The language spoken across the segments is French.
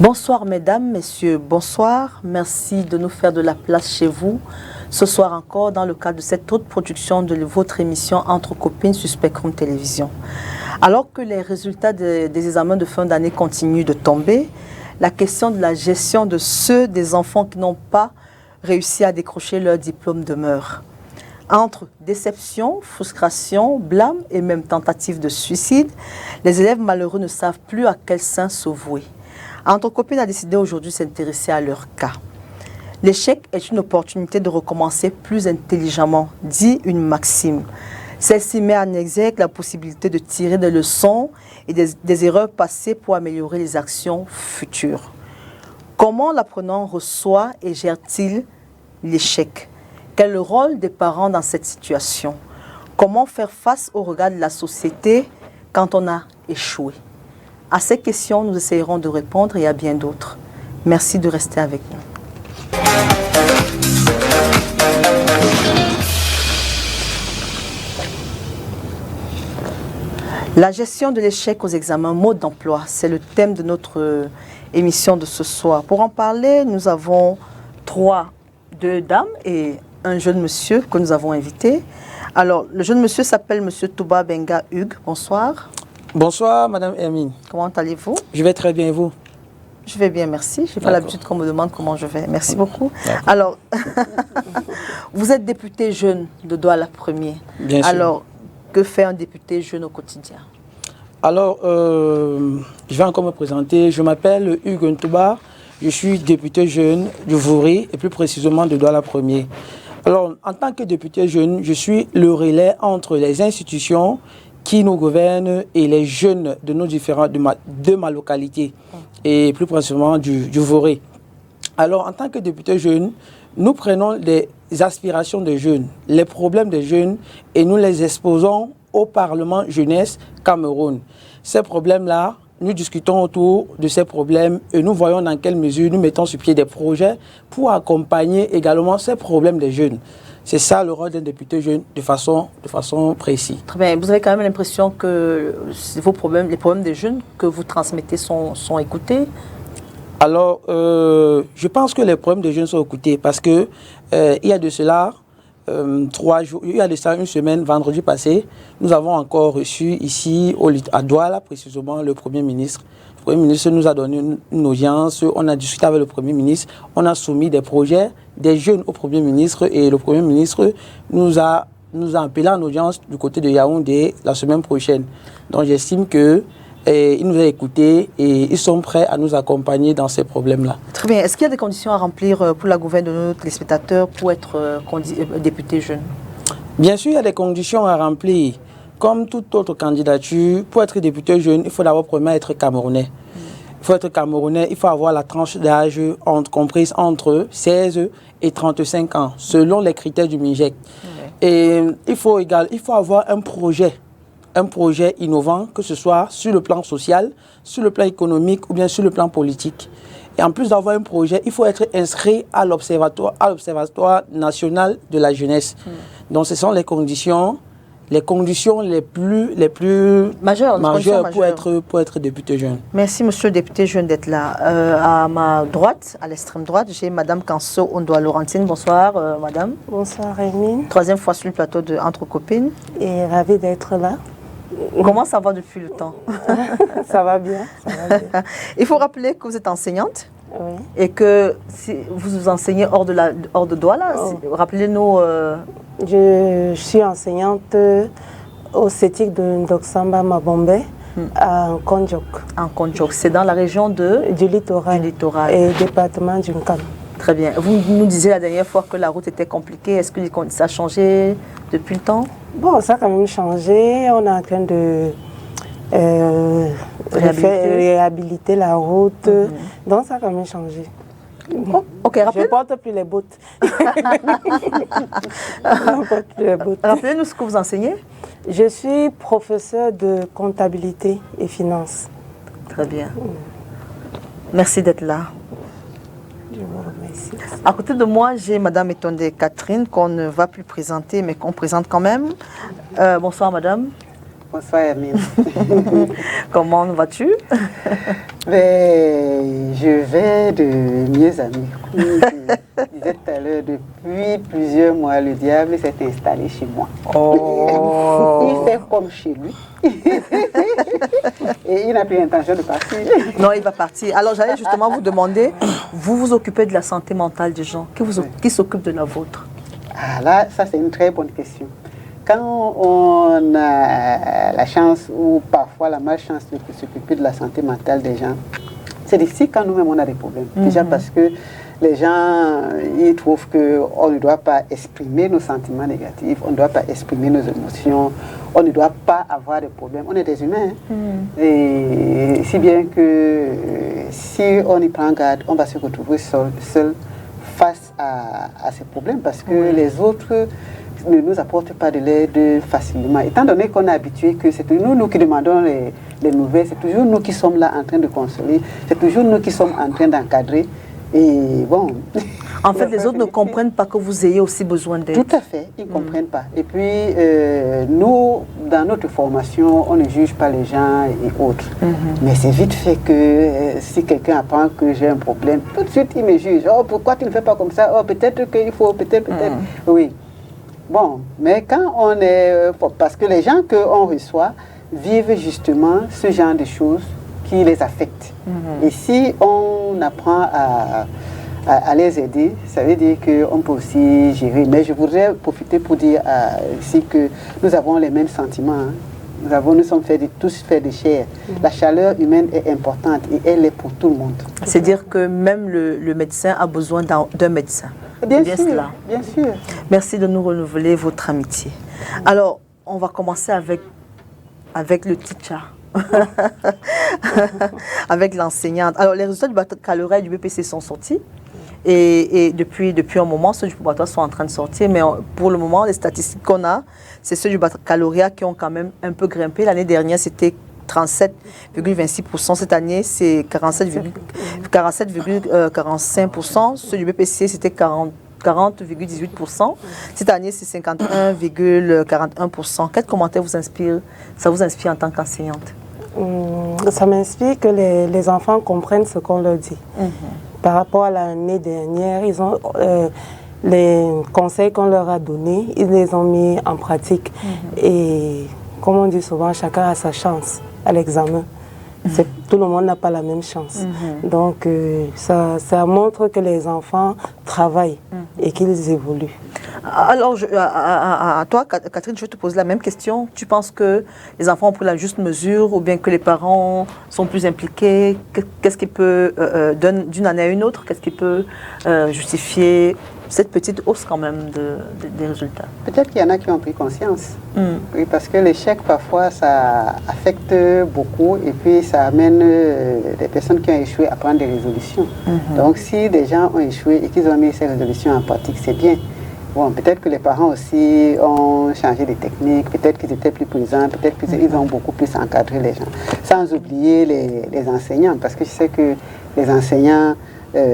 Bonsoir mesdames, messieurs, bonsoir. Merci de nous faire de la place chez vous. Ce soir encore, dans le cadre de cette autre production de votre émission Entre copines sur Spectrum Télévision. Alors que les résultats des examens de fin d'année continuent de tomber, la question de la gestion de ceux des enfants qui n'ont pas réussi à décrocher leur diplôme demeure. Entre déception, frustration, blâme et même tentative de suicide, les élèves malheureux ne savent plus à quel saint se vouer. Entre copines a décidé aujourd'hui de s'intéresser à leur cas. L'échec est une opportunité de recommencer plus intelligemment, dit une maxime. Celle-ci met en exergue la possibilité de tirer des leçons et des erreurs passées pour améliorer les actions futures. Comment l'apprenant reçoit et gère-t-il l'échec? Quel est le rôle des parents dans cette situation? Comment faire face au regard de la société quand on a échoué? À ces questions, nous essayerons de répondre et à bien d'autres. Merci de rester avec nous. La gestion de l'échec aux examens, mode d'emploi, c'est le thème de notre émission de ce soir. Pour en parler, nous avons deux dames et un jeune monsieur que nous avons invité. Alors, le jeune monsieur s'appelle monsieur Touba Benga Hugues. Bonsoir. Bonsoir, Madame Hermine. Comment allez-vous? Je vais très bien, et vous? Je vais bien, merci. Je n'ai pas l'habitude qu'on me demande comment je vais. Merci beaucoup. Alors, vous êtes député jeune de Douala Premier. Bien sûr. Alors, que fait un député jeune au quotidien? Alors, je vais encore me présenter. Je m'appelle Hugues Ntouba. Je suis député jeune du Vouri et plus précisément de Douala Premier. Alors, en tant que député jeune, je suis le relais entre les institutions qui nous gouvernent et les jeunes de nos de ma localité et plus précisément du Vouri. Alors, en tant que député jeune, nous prenons les aspirations des jeunes, les problèmes des jeunes et nous les exposons au Parlement Jeunesse Cameroun. Ces problèmes-là, nous discutons autour de ces problèmes et nous voyons dans quelle mesure nous mettons sur pied des projets pour accompagner également ces problèmes des jeunes. C'est ça le rôle d'un député jeune de façon précise. Très bien. Vous avez quand même l'impression que les problèmes des jeunes que vous transmettez sont écoutés? Alors, je pense que les problèmes des jeunes sont écoutés parce que il y a de cela 3 jours, il y a de ça une semaine, vendredi passé, nous avons encore reçu ici à Douala précisément le Premier ministre. Le Premier ministre nous a donné une audience, on a discuté avec le Premier ministre, on a soumis des projets des jeunes au Premier ministre et le Premier ministre nous a appelé en audience du côté de Yaoundé la semaine prochaine. Donc j'estime que ils nous ont écoutés et ils sont prêts à nous accompagner dans ces problèmes-là. Très bien. Est-ce qu'il y a des conditions à remplir pour la gouverne de nos téléspectateurs pour être député jeune? Bien sûr, il y a des conditions à remplir. Comme toute autre candidature, pour être député jeune, il faut d'abord premièrement être camerounais. Il faut être camerounais, il faut avoir la tranche d'âge comprise entre 16 et 35 ans, selon les critères du MIGEC. Et il faut avoir un projet innovant, que ce soit sur le plan social, sur le plan économique ou bien sur le plan politique. Et en plus d'avoir un projet, il faut être inscrit à l'Observatoire national de la jeunesse. Donc ce sont les conditions les plus majeures pour être député jeune. Merci, monsieur le député jeune, d'être là. À ma droite, à l'extrême droite, j'ai madame Kanso Ondoa-Laurentine. Bonsoir, madame. Bonsoir, Hermine. 3e fois sur le plateau de Entre copines. Et ravie d'être là. Comment ça va depuis le temps? Ça va bien. Il faut rappeler que vous êtes enseignante. Oui. Et que si vous enseignez hors de Douala. Rappelez-nous. Je suis enseignante au CETIC de Ndoksamba Mabombe à Nkonjok. En Nkonjok, c'est dans la région du littoral. Et département du Nkam. Très bien. Vous nous disiez la dernière fois que la route était compliquée. Est-ce que ça a changé depuis le temps? Bon, ça a quand même changé. On est en train de réhabiliter la route. Donc ça a quand même changé. Oh, ok, je ne porte plus les bottes. Rappelez-nous ce que vous enseignez. Je suis professeur de comptabilité et finance. Très bien. Merci d'être là. Je vous remercie. À côté de moi, j'ai madame Etondé Catherine, qu'on ne va plus présenter, mais qu'on présente quand même. Bonsoir, madame. Bonsoir, Hermine. Comment vas-tu? Je vais de mieux en mieux. Comme je disais tout à l'heure, depuis plusieurs mois, le diable s'est installé chez moi. Oh. Il fait comme chez lui. Et il n'a plus l'intention de partir. Non, il va partir. Alors, j'allais justement vous demander, vous vous occupez de la santé mentale des gens. Qui s'occupe de la vôtre? Ah là, ça c'est une très bonne question. Quand on a la chance ou parfois la malchance de s'occuper de la santé mentale des gens, c'est difficile quand nous-mêmes on a des problèmes. Déjà parce que les gens, ils trouvent qu'on ne doit pas exprimer nos sentiments négatifs, on ne doit pas exprimer nos émotions, on ne doit pas avoir de problèmes. On est des humains. Et si bien que si on y prend garde, on va se retrouver seul face à ces problèmes parce que les autres ne nous apportent pas de l'aide facilement. Étant donné qu'on est habitué que c'est toujours nous qui demandons les nouvelles, c'est toujours nous qui sommes là en train de consoler, c'est toujours nous qui sommes en train d'encadrer. Et bon... En fait, les autres ne comprennent pas que vous ayez aussi besoin d'aide. Tout à fait, ils ne comprennent pas. Et puis, nous, dans notre formation, on ne juge pas les gens et autres. Mais c'est vite fait que si quelqu'un apprend que j'ai un problème, tout de suite, il me juge. Oh, pourquoi tu ne fais pas comme ça? Oh, peut-être qu'il faut, peut-être. Oui. Bon, mais quand on est... Parce que les gens qu'on reçoit vivent justement ce genre de choses qui les affectent. Et si on apprend à les aider, ça veut dire qu'on peut aussi gérer. Mais je voudrais profiter pour dire ici que nous avons les mêmes sentiments. Hein. Nous sommes tous faits de chair. La chaleur humaine est importante et elle est pour tout le monde. C'est-à-dire que même le médecin a besoin d'un médecin. Bien sûr, cela. Bien sûr. Merci de nous renouveler votre amitié. Alors, on va commencer avec le teacher. Avec l'enseignante. Alors, les résultats du baccalauréat et du BPC sont sortis. Et depuis un moment, ceux du probatoire sont en train de sortir. Mais pour le moment, les statistiques qu'on a, c'est ceux du baccalauréat qui ont quand même un peu grimpé. L'année dernière, c'était 37,26%. Cette année, c'est 47,45%. Ceux du BPC, c'était 40,18%. Cette année, c'est 51,41%. Quel commentaire ça vous inspire en tant qu'enseignante? Ça m'inspire que les enfants comprennent ce qu'on leur dit. Par rapport à l'année dernière, ils ont les conseils qu'on leur a donnés, ils les ont mis en pratique. Et comme on dit souvent, chacun a sa chance à l'examen. Tout le monde n'a pas la même chance. Donc, ça montre que les enfants travaillent et qu'ils évoluent. Alors, à toi, Catherine, je vais te poser la même question. Tu penses que les enfants ont pris la juste mesure ou bien que les parents sont plus impliqués? Qu'est-ce qui peut, d'une année à une autre, qu'est-ce qui peut justifier cette petite hausse quand même des résultats? Peut-être qu'il y en a qui ont pris conscience. Oui, parce que l'échec, parfois, ça affecte beaucoup et puis ça amène des personnes qui ont échoué à prendre des résolutions. Donc, si des gens ont échoué et qu'ils ont mis ces résolutions en pratique, c'est bien. Bon, peut-être que les parents aussi ont changé de technique, peut-être qu'ils étaient plus présents, peut-être qu'ils ont beaucoup plus encadré les gens. Sans oublier les enseignants, parce que je sais que les enseignants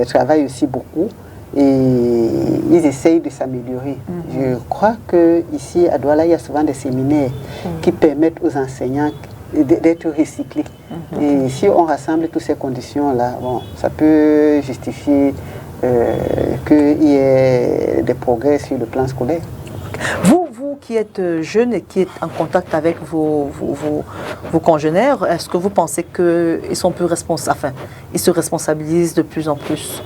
travaillent aussi beaucoup. Et ils essayent de s'améliorer. Je crois qu'ici, à Douala, il y a souvent des séminaires qui permettent aux enseignants d'être recyclés. Et si on rassemble toutes ces conditions-là, bon, ça peut justifier qu'il y ait des progrès sur le plan scolaire. Vous qui êtes jeune et qui êtes en contact avec vos congénères, est-ce que vous pensez qu'ils sont plus responsables, enfin, ils se responsabilisent de plus en plus?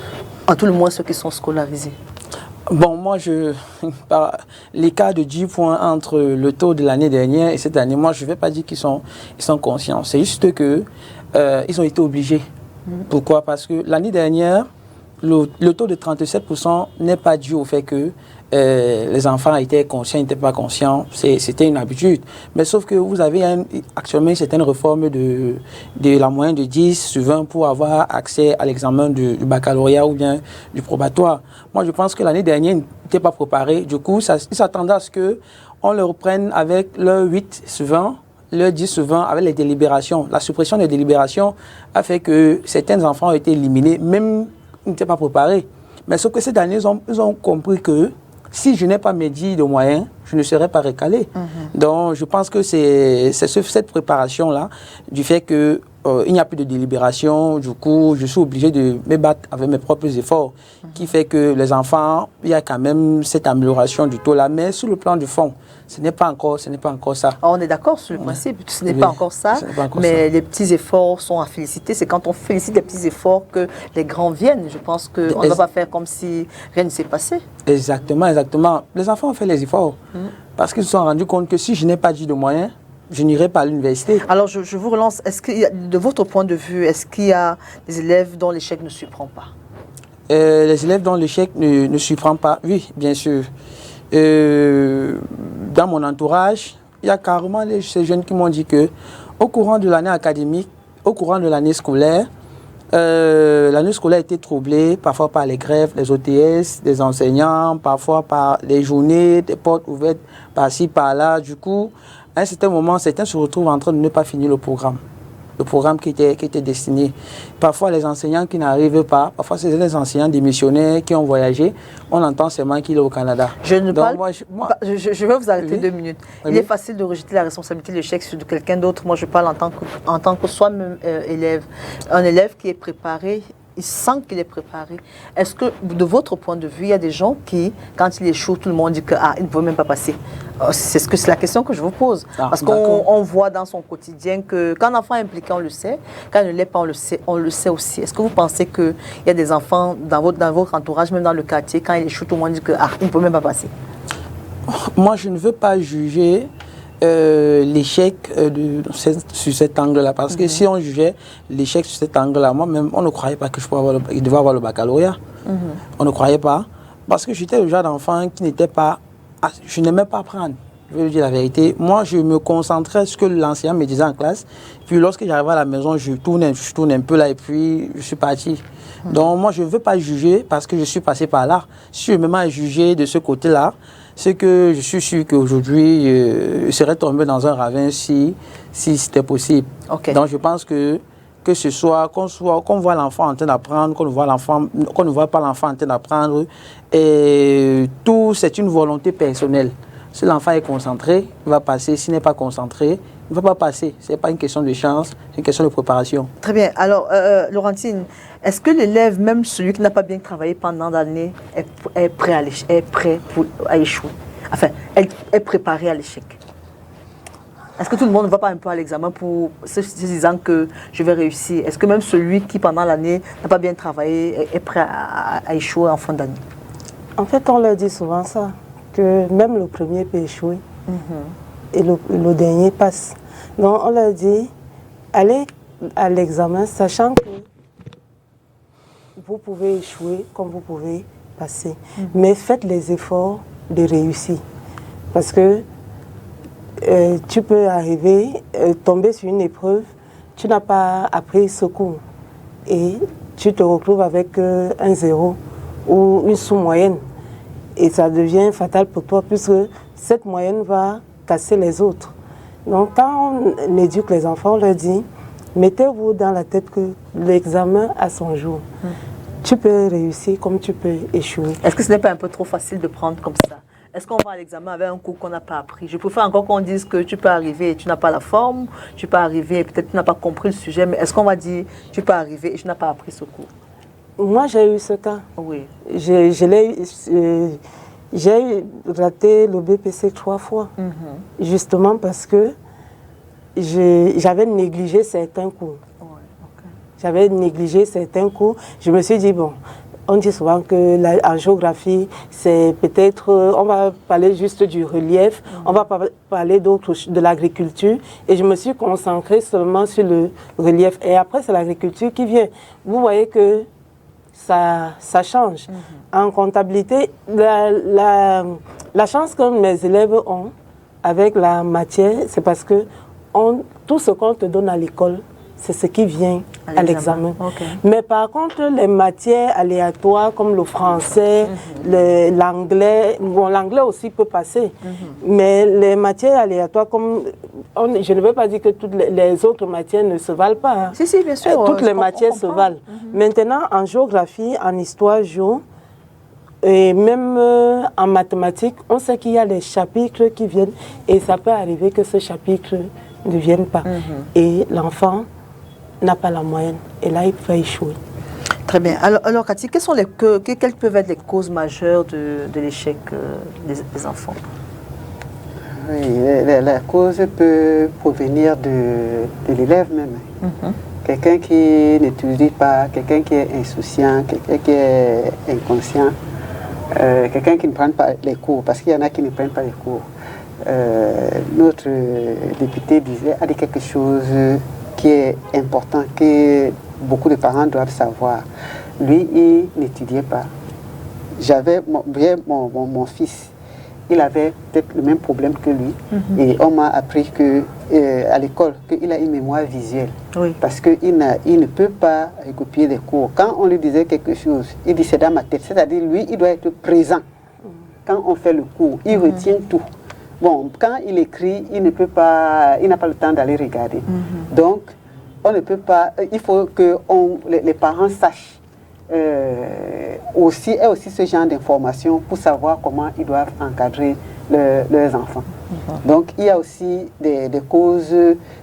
À tout le moins ceux qui sont scolarisés. Bon, moi, l'écart de 10 points entre le taux de l'année dernière et cette année, moi, je ne vais pas dire qu'ils sont conscients. C'est juste qu'ils ont été obligés. Pourquoi? Parce que l'année dernière, le taux de 37% n'est pas dû au fait que les enfants étaient conscients, n'étaient pas conscients. C'était une habitude. Mais sauf que vous avez actuellement une certaine réforme de la moyenne de 10 sur 20 pour avoir accès à l'examen du baccalauréat ou bien du probatoire. Moi, je pense que l'année dernière, ils n'étaient pas préparés. Du coup, ils s'attendaient à ce qu'on le reprenne avec le 8 sur 20, le 10 sur 20 avec les délibérations. La suppression des délibérations a fait que certains enfants ont été éliminés, même ils n'étaient pas préparés. Mais sauf que cette année, ils ont compris que si je n'ai pas mes 10 de moyens, je ne serai pas recalé. Donc, je pense que c'est cette préparation-là, du fait que il n'y a plus de délibération, du coup, je suis obligé de me battre avec mes propres efforts, qui fait que les enfants, il y a quand même cette amélioration du taux là, mais sur le plan du fond, ce n'est pas encore ça. Alors, on est d'accord sur le principe, ce n'est pas encore ça, mais les petits efforts sont à féliciter. C'est quand on félicite les petits efforts que les grands viennent. Je pense qu'on ne va pas faire comme si rien ne s'est passé. Exactement. Les enfants ont fait les efforts parce qu'ils se sont rendus compte que si je n'ai pas dit de moyens, je n'irai pas à l'université. Alors, je vous relance. Est-ce qu'il y a, de votre point de vue, est-ce qu'il y a des élèves dont l'échec ne surprend pas? Les élèves dont l'échec ne surprend pas, oui, bien sûr. Dans mon entourage, il y a carrément ces jeunes qui m'ont dit que au courant de l'année académique, au courant de l'année scolaire a été troublée parfois par les grèves, les OTS, des enseignants, parfois par les journées, des portes ouvertes par-ci, par-là. Du coup, à un certain moment, certains se retrouvent en train de ne pas finir le programme qui était destiné. Parfois, les enseignants qui n'arrivent pas, parfois, c'est des enseignants démissionnaires qui ont voyagé. On entend seulement qu'il est au Canada. Je vais vous arrêter 2 minutes. Il est facile de rejeter la responsabilité de l'échec sur quelqu'un d'autre. Moi, je parle en tant que soi-même élève. Un élève qui est préparé, il sent qu'il est préparé. Est-ce que, de votre point de vue, il y a des gens qui, quand il échoue, tout le monde dit qu'il ne peut même pas passer? C'est la question que je vous pose. Parce qu'on voit dans son quotidien que quand un enfant est impliqué, on le sait. Quand il ne l'est pas, on le sait aussi. Est-ce que vous pensez qu'il y a des enfants dans votre entourage, même dans le quartier, quand il échoue, tout le monde dit qu'il ne peut même pas passer? Moi, je ne veux pas juger l'échec sur cet angle-là. Parce que si on jugeait l'échec sur cet angle-là, moi-même, on ne croyait pas que je devais avoir le baccalauréat. On ne croyait pas. Parce que j'étais le genre d'enfant qui n'était pas... Je n'aimais pas apprendre. Je vais vous dire la vérité. Moi, je me concentrais sur ce que l'enseignant me disait en classe. Puis lorsque j'arrivais à la maison, je tourne un peu là et puis je suis parti. Donc moi, je ne veux pas juger parce que je suis passé par là. Si je me mets à juger de ce côté-là, c'est que je suis sûr qu'aujourd'hui, je serais tombé dans un ravin si c'était possible. Donc je pense que ce soit, qu'on voit l'enfant en train d'apprendre, qu'on ne voit pas l'enfant en train d'apprendre, et tout, c'est une volonté personnelle. Si l'enfant est concentré, il va passer. S'il n'est pas concentré, il ne va pas passer. Ce n'est pas une question de chance, c'est une question de préparation. Très bien. Alors, Laurentine, est-ce que l'élève, même celui qui n'a pas bien travaillé pendant l'année, est prêt à échouer? Enfin, est préparé à l'échec? Est-ce que tout le monde ne va pas un peu à l'examen pour se disant que je vais réussir? Est-ce que même celui qui, pendant l'année, n'a pas bien travaillé, est prêt à échouer en fin d'année? En fait, on leur dit souvent ça, que même le premier peut échouer et le dernier passe. Donc, on leur dit, allez à l'examen, sachant que vous pouvez échouer comme vous pouvez passer. Mais faites les efforts de réussir. Parce que tu peux arriver, tomber sur une épreuve, tu n'as pas appris ce cours et tu te retrouves avec un 0 ou une sous-moyenne. Et ça devient fatal pour toi puisque cette moyenne va casser les autres. Donc quand on éduque les enfants, on leur dit, mettez-vous dans la tête que l'examen a son jour. Tu peux réussir comme tu peux échouer. Est-ce que ce n'est pas un peu trop facile de prendre comme ça? Est-ce qu'on va à l'examen avec un cours qu'on n'a pas appris? Je préfère encore qu'on dise que tu peux arriver et tu n'as pas la forme, tu peux arriver et peut-être tu n'as pas compris le sujet, mais est-ce qu'on va dire tu peux arriver et tu n'as pas appris ce cours? Moi, j'ai eu ce cas. Oui. J'ai raté le BPC 3 fois, justement parce que j'avais négligé certains cours. J'avais négligé certains cours. Je me suis dit, bon, on dit souvent qu'en géographie, c'est peut-être, on va parler juste du relief, on va parler de l'agriculture. Et je me suis concentrée seulement sur le relief. Et après, c'est l'agriculture qui vient. Vous voyez que ça change. En comptabilité, la chance que mes élèves ont avec la matière, c'est parce que tout ce qu'on te donne à l'école, c'est ce qui vient à l'examen. Mais par contre, les matières aléatoires comme le français, l'anglais, bon, l'anglais aussi peut passer, mais les matières aléatoires comme... je ne veux pas dire que toutes les autres matières ne se valent pas. Hein. Si, bien sûr. Toutes les matières se valent. Maintenant, en géographie, en histoire géo, Et même en mathématiques, on sait qu'il y a des chapitres qui viennent et ça peut arriver que ce chapitre ne vienne pas. Et l'enfant n'a pas la moyenne. Et là, il peut échouer. Très bien. Alors Cathy, quelles peuvent être les causes majeures de l'échec des enfants? Oui, la cause peut provenir de l'élève même. Quelqu'un qui n'étudie pas, quelqu'un qui est insouciant, quelqu'un qui est inconscient, quelqu'un qui ne prend pas les cours, parce qu'il y en a qui ne prennent pas les cours. Notre député a dit quelque chose qui est important, que beaucoup de parents doivent savoir. Lui, il n'étudiait pas. J'avais mon fils, il avait peut-être le même problème que lui. Et on m'a appris à l'école qu'il a une mémoire visuelle. Oui. Parce qu'il ne peut pas recopier des cours. Quand on lui disait quelque chose, il dit c'est dans ma tête. C'est-à-dire, lui, il doit être présent. Quand on fait le cours, il retient tout. Bon, quand il écrit, il n'a pas le temps d'aller regarder. Donc, on ne peut pas, il faut que les parents sachent aussi ce genre d'informations pour savoir comment ils doivent encadrer leurs enfants. Donc, il y a aussi des causes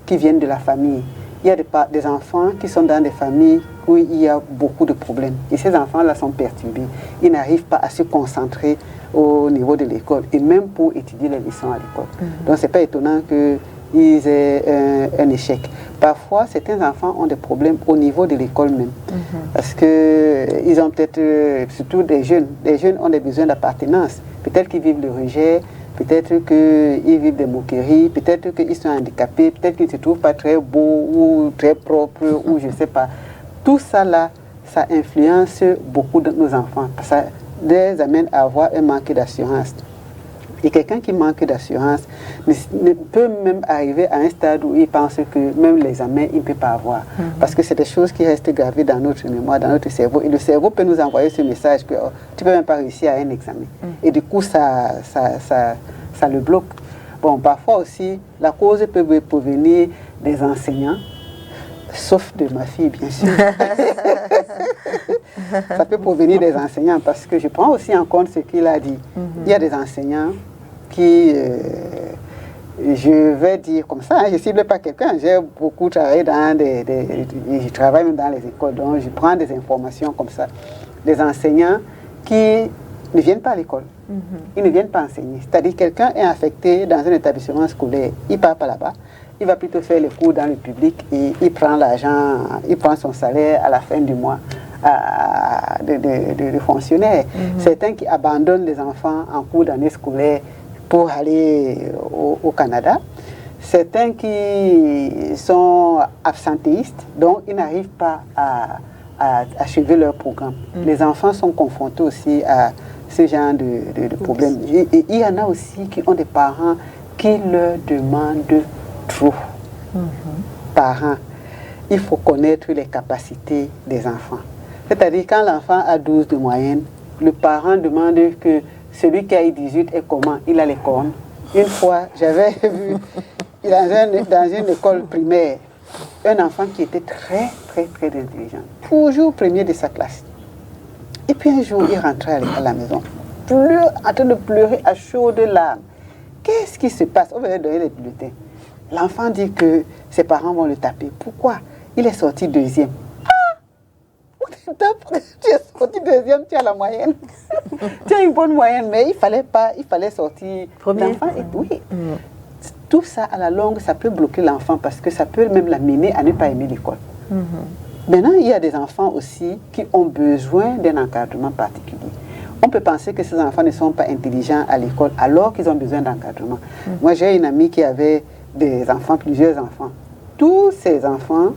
qui viennent de la famille. Il y a des enfants qui sont dans des familles où il y a beaucoup de problèmes. Et ces enfants-là sont perturbés. Ils n'arrivent pas à se concentrer au niveau de l'école et même pour étudier les leçons à l'école. Donc, ce n'est pas étonnant qu'ils aient un échec. Parfois, certains enfants ont des problèmes au niveau de l'école même. Parce qu'ils ont peut-être, surtout des jeunes ont des besoins d'appartenance. Peut-être qu'ils vivent le rejet, peut-être qu'ils vivent des moqueries, peut-être qu'ils sont handicapés, peut-être qu'ils ne se trouvent pas très beaux ou très propres, ou je ne sais pas. Tout ça là, ça influence beaucoup de nos enfants. Ça les amène à avoir un manque d'assurance. Et quelqu'un qui manque d'assurance ne peut même arriver à un stade où il pense que même l'examen, il ne peut pas avoir. Parce que c'est des choses qui restent gravées dans notre mémoire, dans notre cerveau. Et le cerveau peut nous envoyer ce message que tu ne peux même pas réussir à un examen. Et du coup, ça le bloque. Bon, parfois aussi, la cause peut provenir des enseignants, sauf de ma fille, bien sûr. Ça peut provenir des enseignants parce que je prends aussi en compte ce qu'il a dit. Il y a des enseignants qui, je vais dire comme ça, je ne cible pas quelqu'un, j'ai beaucoup travaillé je travaille même dans les écoles, donc je prends des informations comme ça. Des enseignants qui ne viennent pas à l'école, ils ne viennent pas enseigner. C'est-à-dire quelqu'un est affecté dans un établissement scolaire, il ne part pas là-bas, il va plutôt faire les cours dans le public et il prend l'argent, il prend son salaire à la fin du mois de fonctionnaires. Certains qui abandonnent les enfants en cours d'année scolaire pour aller au Canada. Certains qui sont absentéistes, donc ils n'arrivent pas à achever leur programme. Les enfants sont confrontés aussi à ce genre de problèmes. Et il y en a aussi qui ont des parents qui leur demandent trop. Parents, il faut connaître les capacités des enfants. C'est-à-dire quand l'enfant a 12 de moyenne, le parent demande que celui qui a eu 18 est comment? Il a les cornes. Une fois, j'avais vu dans une école primaire un enfant qui était très, très, très intelligent. Toujours premier de sa classe. Et puis un jour, il rentrait à la maison, en train de pleurer à chaudes larmes. Qu'est-ce qui se passe? On va donner les bulletins. L'enfant dit que ses parents vont le taper. Pourquoi? Il est sorti deuxième. Tu es sorti deuxième, tu as la moyenne. Tu as une bonne moyenne, mais il fallait sortir. L'enfant oui. Tout ça, à la longue, ça peut bloquer l'enfant parce que ça peut même l'amener à ne pas aimer l'école. Maintenant, il y a des enfants aussi qui ont besoin d'un encadrement particulier. On peut penser que ces enfants ne sont pas intelligents à l'école alors qu'ils ont besoin d'encadrement. Moi, j'ai une amie qui avait des enfants, plusieurs enfants. Tous ces enfants,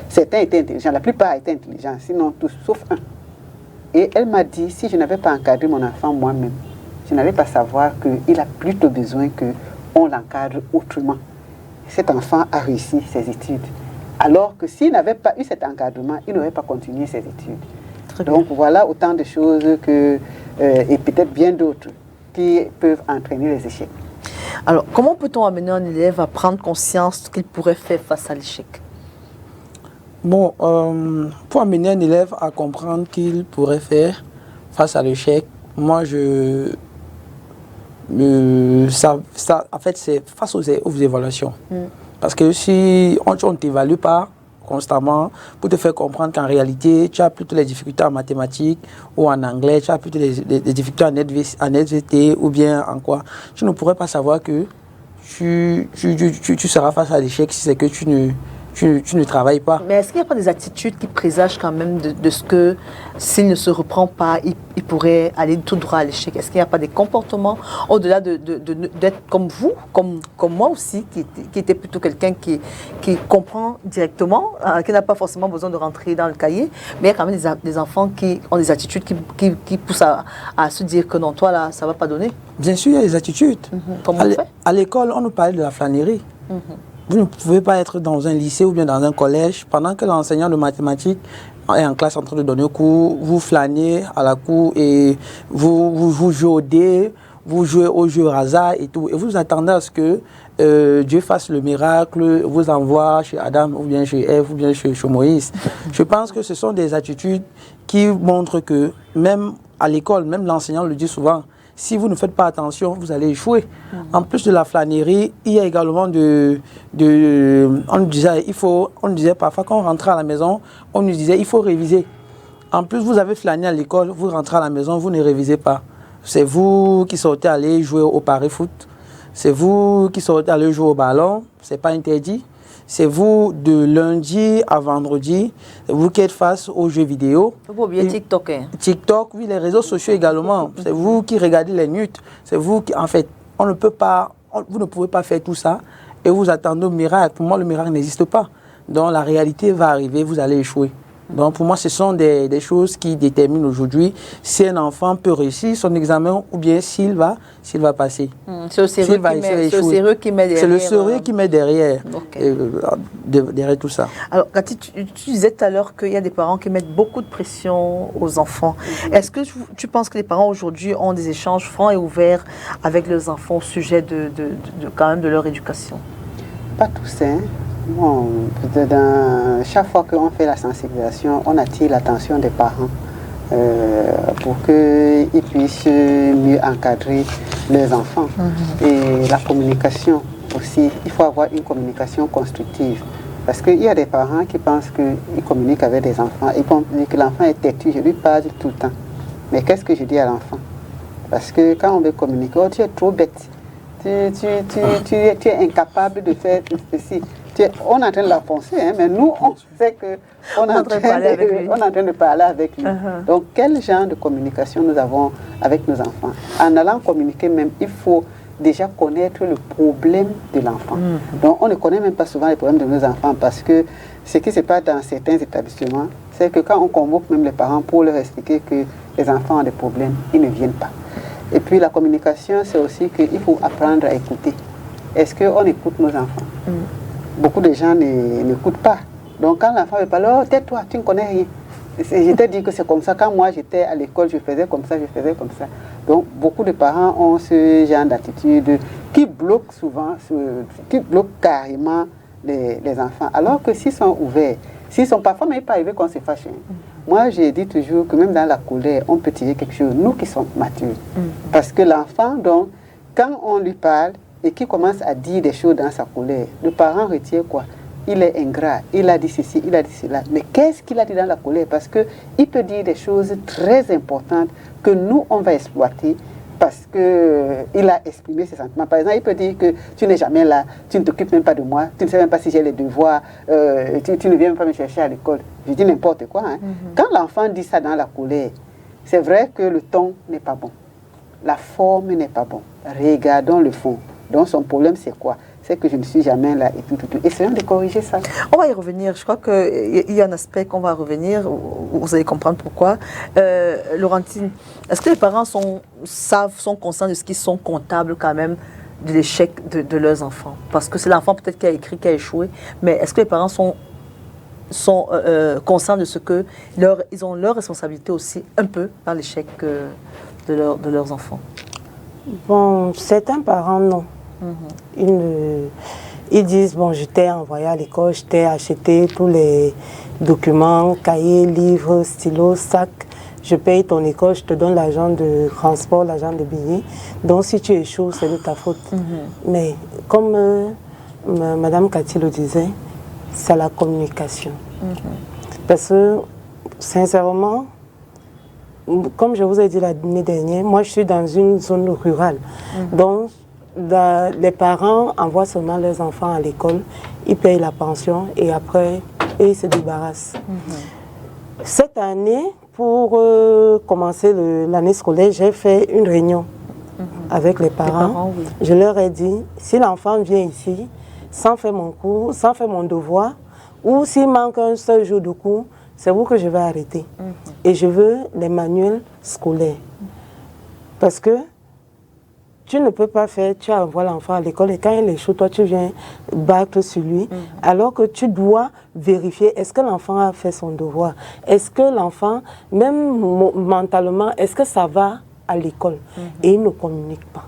certains étaient intelligents, la plupart étaient intelligents, sinon tous, sauf un. Et elle m'a dit, si je n'avais pas encadré mon enfant moi-même, je n'allais pas savoir qu'il a plutôt besoin qu'on l'encadre autrement. Cet enfant a réussi ses études. Alors que s'il n'avait pas eu cet encadrement, il n'aurait pas continué ses études. Donc voilà autant de choses et peut-être bien d'autres qui peuvent entraîner les échecs. Alors, comment peut-on amener un élève à prendre conscience qu'il pourrait faire face à l'échec? Bon, pour amener un élève à comprendre qu'il pourrait faire face à l'échec, moi, en fait, c'est face aux évaluations. Parce que si on ne t'évalue pas constamment pour te faire comprendre qu'en réalité, tu as plutôt les difficultés en mathématiques ou en anglais, tu as plutôt des difficultés en SVT ou bien en quoi, tu ne pourrais pas savoir que tu seras face à l'échec si c'est que tu ne travailles pas. Mais est-ce qu'il n'y a pas des attitudes qui présagent quand même de ce que s'il ne se reprend pas, il pourrait aller tout droit à l'échec? Est-ce qu'il n'y a pas des comportements au-delà d'être comme vous, comme moi aussi, qui était plutôt quelqu'un qui comprend directement, qui n'a pas forcément besoin de rentrer dans le cahier, mais il y a quand même des enfants qui ont des attitudes qui poussent à se dire que non, toi là, ça ne va pas donner? Bien sûr, il y a des attitudes. Comment on fait? À l'école, on nous parlait de la flânerie. Vous ne pouvez pas être dans un lycée ou bien dans un collège pendant que l'enseignant de mathématiques est en classe en train de donner cours, vous flânez à la cour et vous jouez au dé, vous jouez au jeu hasard et tout. Et vous attendez à ce que Dieu fasse le miracle, vous envoie chez Adam ou bien chez Ève ou bien chez Moïse. Je pense que ce sont des attitudes qui montrent que même à l'école, même l'enseignant le dit souvent, si vous ne faites pas attention, vous allez échouer. En plus de la flânerie, il y a également on nous disait parfois quand on rentrait à la maison, on nous disait il faut réviser. En plus, vous avez flâné à l'école, vous rentrez à la maison, vous ne révisez pas. C'est vous qui sortez aller jouer au pari-foot. C'est vous qui sortez aller jouer au ballon. C'est pas interdit. C'est vous de lundi à vendredi, vous qui êtes face aux jeux vidéo. Vous oubliez TikTok. Hein? TikTok, oui, les réseaux sociaux également. C'est vous qui regardez les nudes. C'est vous qui, en fait, vous ne pouvez pas faire tout ça et vous attendez au miracle. Pour moi, le miracle n'existe pas. Donc la réalité va arriver, vous allez échouer. Donc pour moi, ce sont des choses qui déterminent aujourd'hui si un enfant peut réussir son examen ou bien s'il va passer. C'est le sérieux qui met derrière. C'est le sérieux qui met derrière, Okay. Derrière tout ça. Alors, Cathy, tu disais tout à l'heure qu'il y a des parents qui mettent beaucoup de pression aux enfants. Est-ce que tu penses que les parents aujourd'hui ont des échanges francs et ouverts avec leurs enfants au sujet quand même de leur éducation? Pas tous, hein. Bon, chaque fois qu'on fait la sensibilisation, on attire l'attention des parents pour qu'ils puissent mieux encadrer leurs enfants. Et la communication aussi, il faut avoir une communication constructive. Parce qu'il y a des parents qui pensent qu'ils communiquent avec des enfants, ils pensent que l'enfant est têtu, je lui parle tout le temps. Mais qu'est-ce que je dis à l'enfant? Parce que quand on veut communiquer, oh, tu es trop bête, tu es incapable de faire ceci. On est en train de la penser, hein, mais nous, on sait qu'on est en train de parler avec lui. Donc, quel genre de communication nous avons avec nos enfants? En allant communiquer même, il faut déjà connaître le problème de l'enfant. Donc, on ne connaît même pas souvent les problèmes de nos enfants parce que ce qui se passe dans certains établissements, c'est que quand on convoque même les parents pour leur expliquer que les enfants ont des problèmes, ils ne viennent pas. Et puis, la communication, c'est aussi qu'il faut apprendre à écouter. Est-ce qu'on écoute nos enfants? Beaucoup de gens n'écoutent pas. Donc quand l'enfant veut parler, oh tais-toi, tu ne connais rien. Je t'ai dit que c'est comme ça. Quand moi j'étais à l'école, je faisais comme ça, je faisais comme ça. Donc beaucoup de parents ont ce genre d'attitude qui bloque souvent, qui bloque carrément les enfants. Alors que s'ils sont ouverts, s'ils sont parfois même pas arrivés qu'on se fâche. Moi j'ai dit toujours que même dans la colère, on peut tirer quelque chose, nous qui sommes matures. Parce que l'enfant, donc, quand on lui parle, et qui commence à dire des choses dans sa colère, le parent retient quoi? Il est ingrat, il a dit ceci, il a dit cela. Mais qu'est-ce qu'il a dit dans la colère? Parce qu'il peut dire des choses très importantes que nous, on va exploiter parce qu'il a exprimé ses sentiments. Par exemple, il peut dire que tu n'es jamais là, tu ne t'occupes même pas de moi, tu ne sais même pas si j'ai les devoirs, tu ne viens même pas me chercher à l'école. Je dis n'importe quoi. Hein. Quand l'enfant dit ça dans la colère, c'est vrai que le ton n'est pas bon. La forme n'est pas bon. Regardons le fond. Donc son problème c'est quoi? C'est que je ne suis jamais là et tout. Essayons de corriger ça. On va y revenir. Je crois qu'il y a un aspect qu'on va revenir, vous allez comprendre pourquoi. Laurentine, est-ce que les parents sont conscients de ce qu'ils sont comptables quand même de l'échec de leurs enfants? Parce que c'est l'enfant peut-être qui a écrit, qui a échoué, mais est-ce que les parents sont conscients de ce que ils ont leur responsabilité aussi un peu dans l'échec de leurs enfants? Bon, certains parents, non. Ils Ils disent, bon, je t'ai envoyé à l'école, je t'ai acheté tous les documents, cahiers, livres, stylos, sacs. Je paye ton école, je te donne l'argent de transport, l'argent de billets. Donc, si tu échoues, c'est de ta faute. Mais comme Madame Cathy le disait, c'est la communication. Parce que, sincèrement, comme je vous ai dit l'année dernière, moi, je suis dans une zone rurale. Donc, les parents envoient seulement leurs enfants à l'école, ils payent la pension et après, ils se débarrassent. Cette année, pour commencer l'année scolaire, j'ai fait une réunion avec les parents. Oui. Je leur ai dit, si l'enfant vient ici, sans faire mon cours, sans faire mon devoir, ou s'il manque un seul jour de cours, c'est vous que je vais arrêter. Et je veux les manuels scolaires. Parce que tu ne peux pas faire, tu envoies l'enfant à l'école et quand il échoue, toi tu viens battre sur lui, alors que tu dois vérifier, est-ce que l'enfant a fait son devoir? Est-ce que l'enfant, même mentalement, est-ce que ça va à l'école? Et il ne communique pas.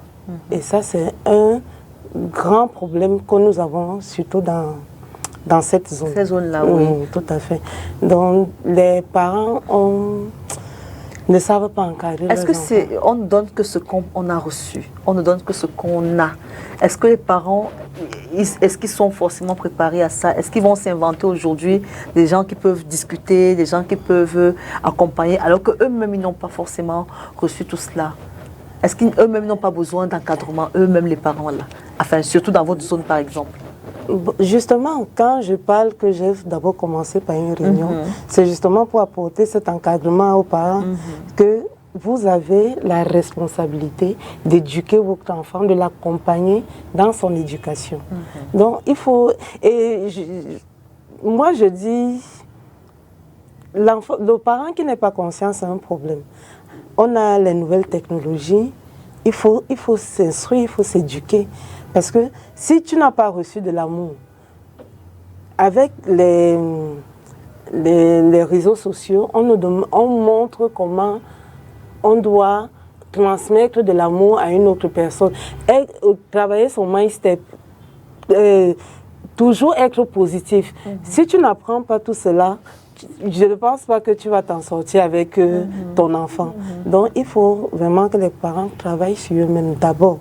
Et ça, c'est un grand problème que nous avons, surtout dans cette zone. Cette zone-là, oui. Tout à fait. Donc, les parents ne savent pas encadrer. Est-ce que on ne donne que ce qu'on a reçu, on ne donne que ce qu'on a? Est-ce que les parents, est-ce qu'ils sont forcément préparés à ça? Est-ce qu'ils vont s'inventer aujourd'hui des gens qui peuvent discuter, des gens qui peuvent accompagner, alors qu'eux-mêmes, ils n'ont pas forcément reçu tout cela? Est-ce qu'eux-mêmes n'ont pas besoin d'encadrement, eux-mêmes les parents là? Enfin, surtout dans votre zone par exemple. Justement, quand je parle que j'ai d'abord commencé par une réunion, c'est justement pour apporter cet encadrement aux parents que vous avez la responsabilité d'éduquer votre enfant, de l'accompagner dans son éducation. Donc, il faut... moi, je dis, le parent qui n'est pas conscient, c'est un problème. On a les nouvelles technologies, il faut s'instruire, il faut s'éduquer. Parce que si tu n'as pas reçu de l'amour, avec les réseaux sociaux, on montre comment on doit transmettre de l'amour à une autre personne. Et travailler son mindset, toujours être positif. Si tu n'apprends pas tout cela, je ne pense pas que tu vas t'en sortir avec ton enfant. Donc il faut vraiment que les parents travaillent sur eux-mêmes d'abord.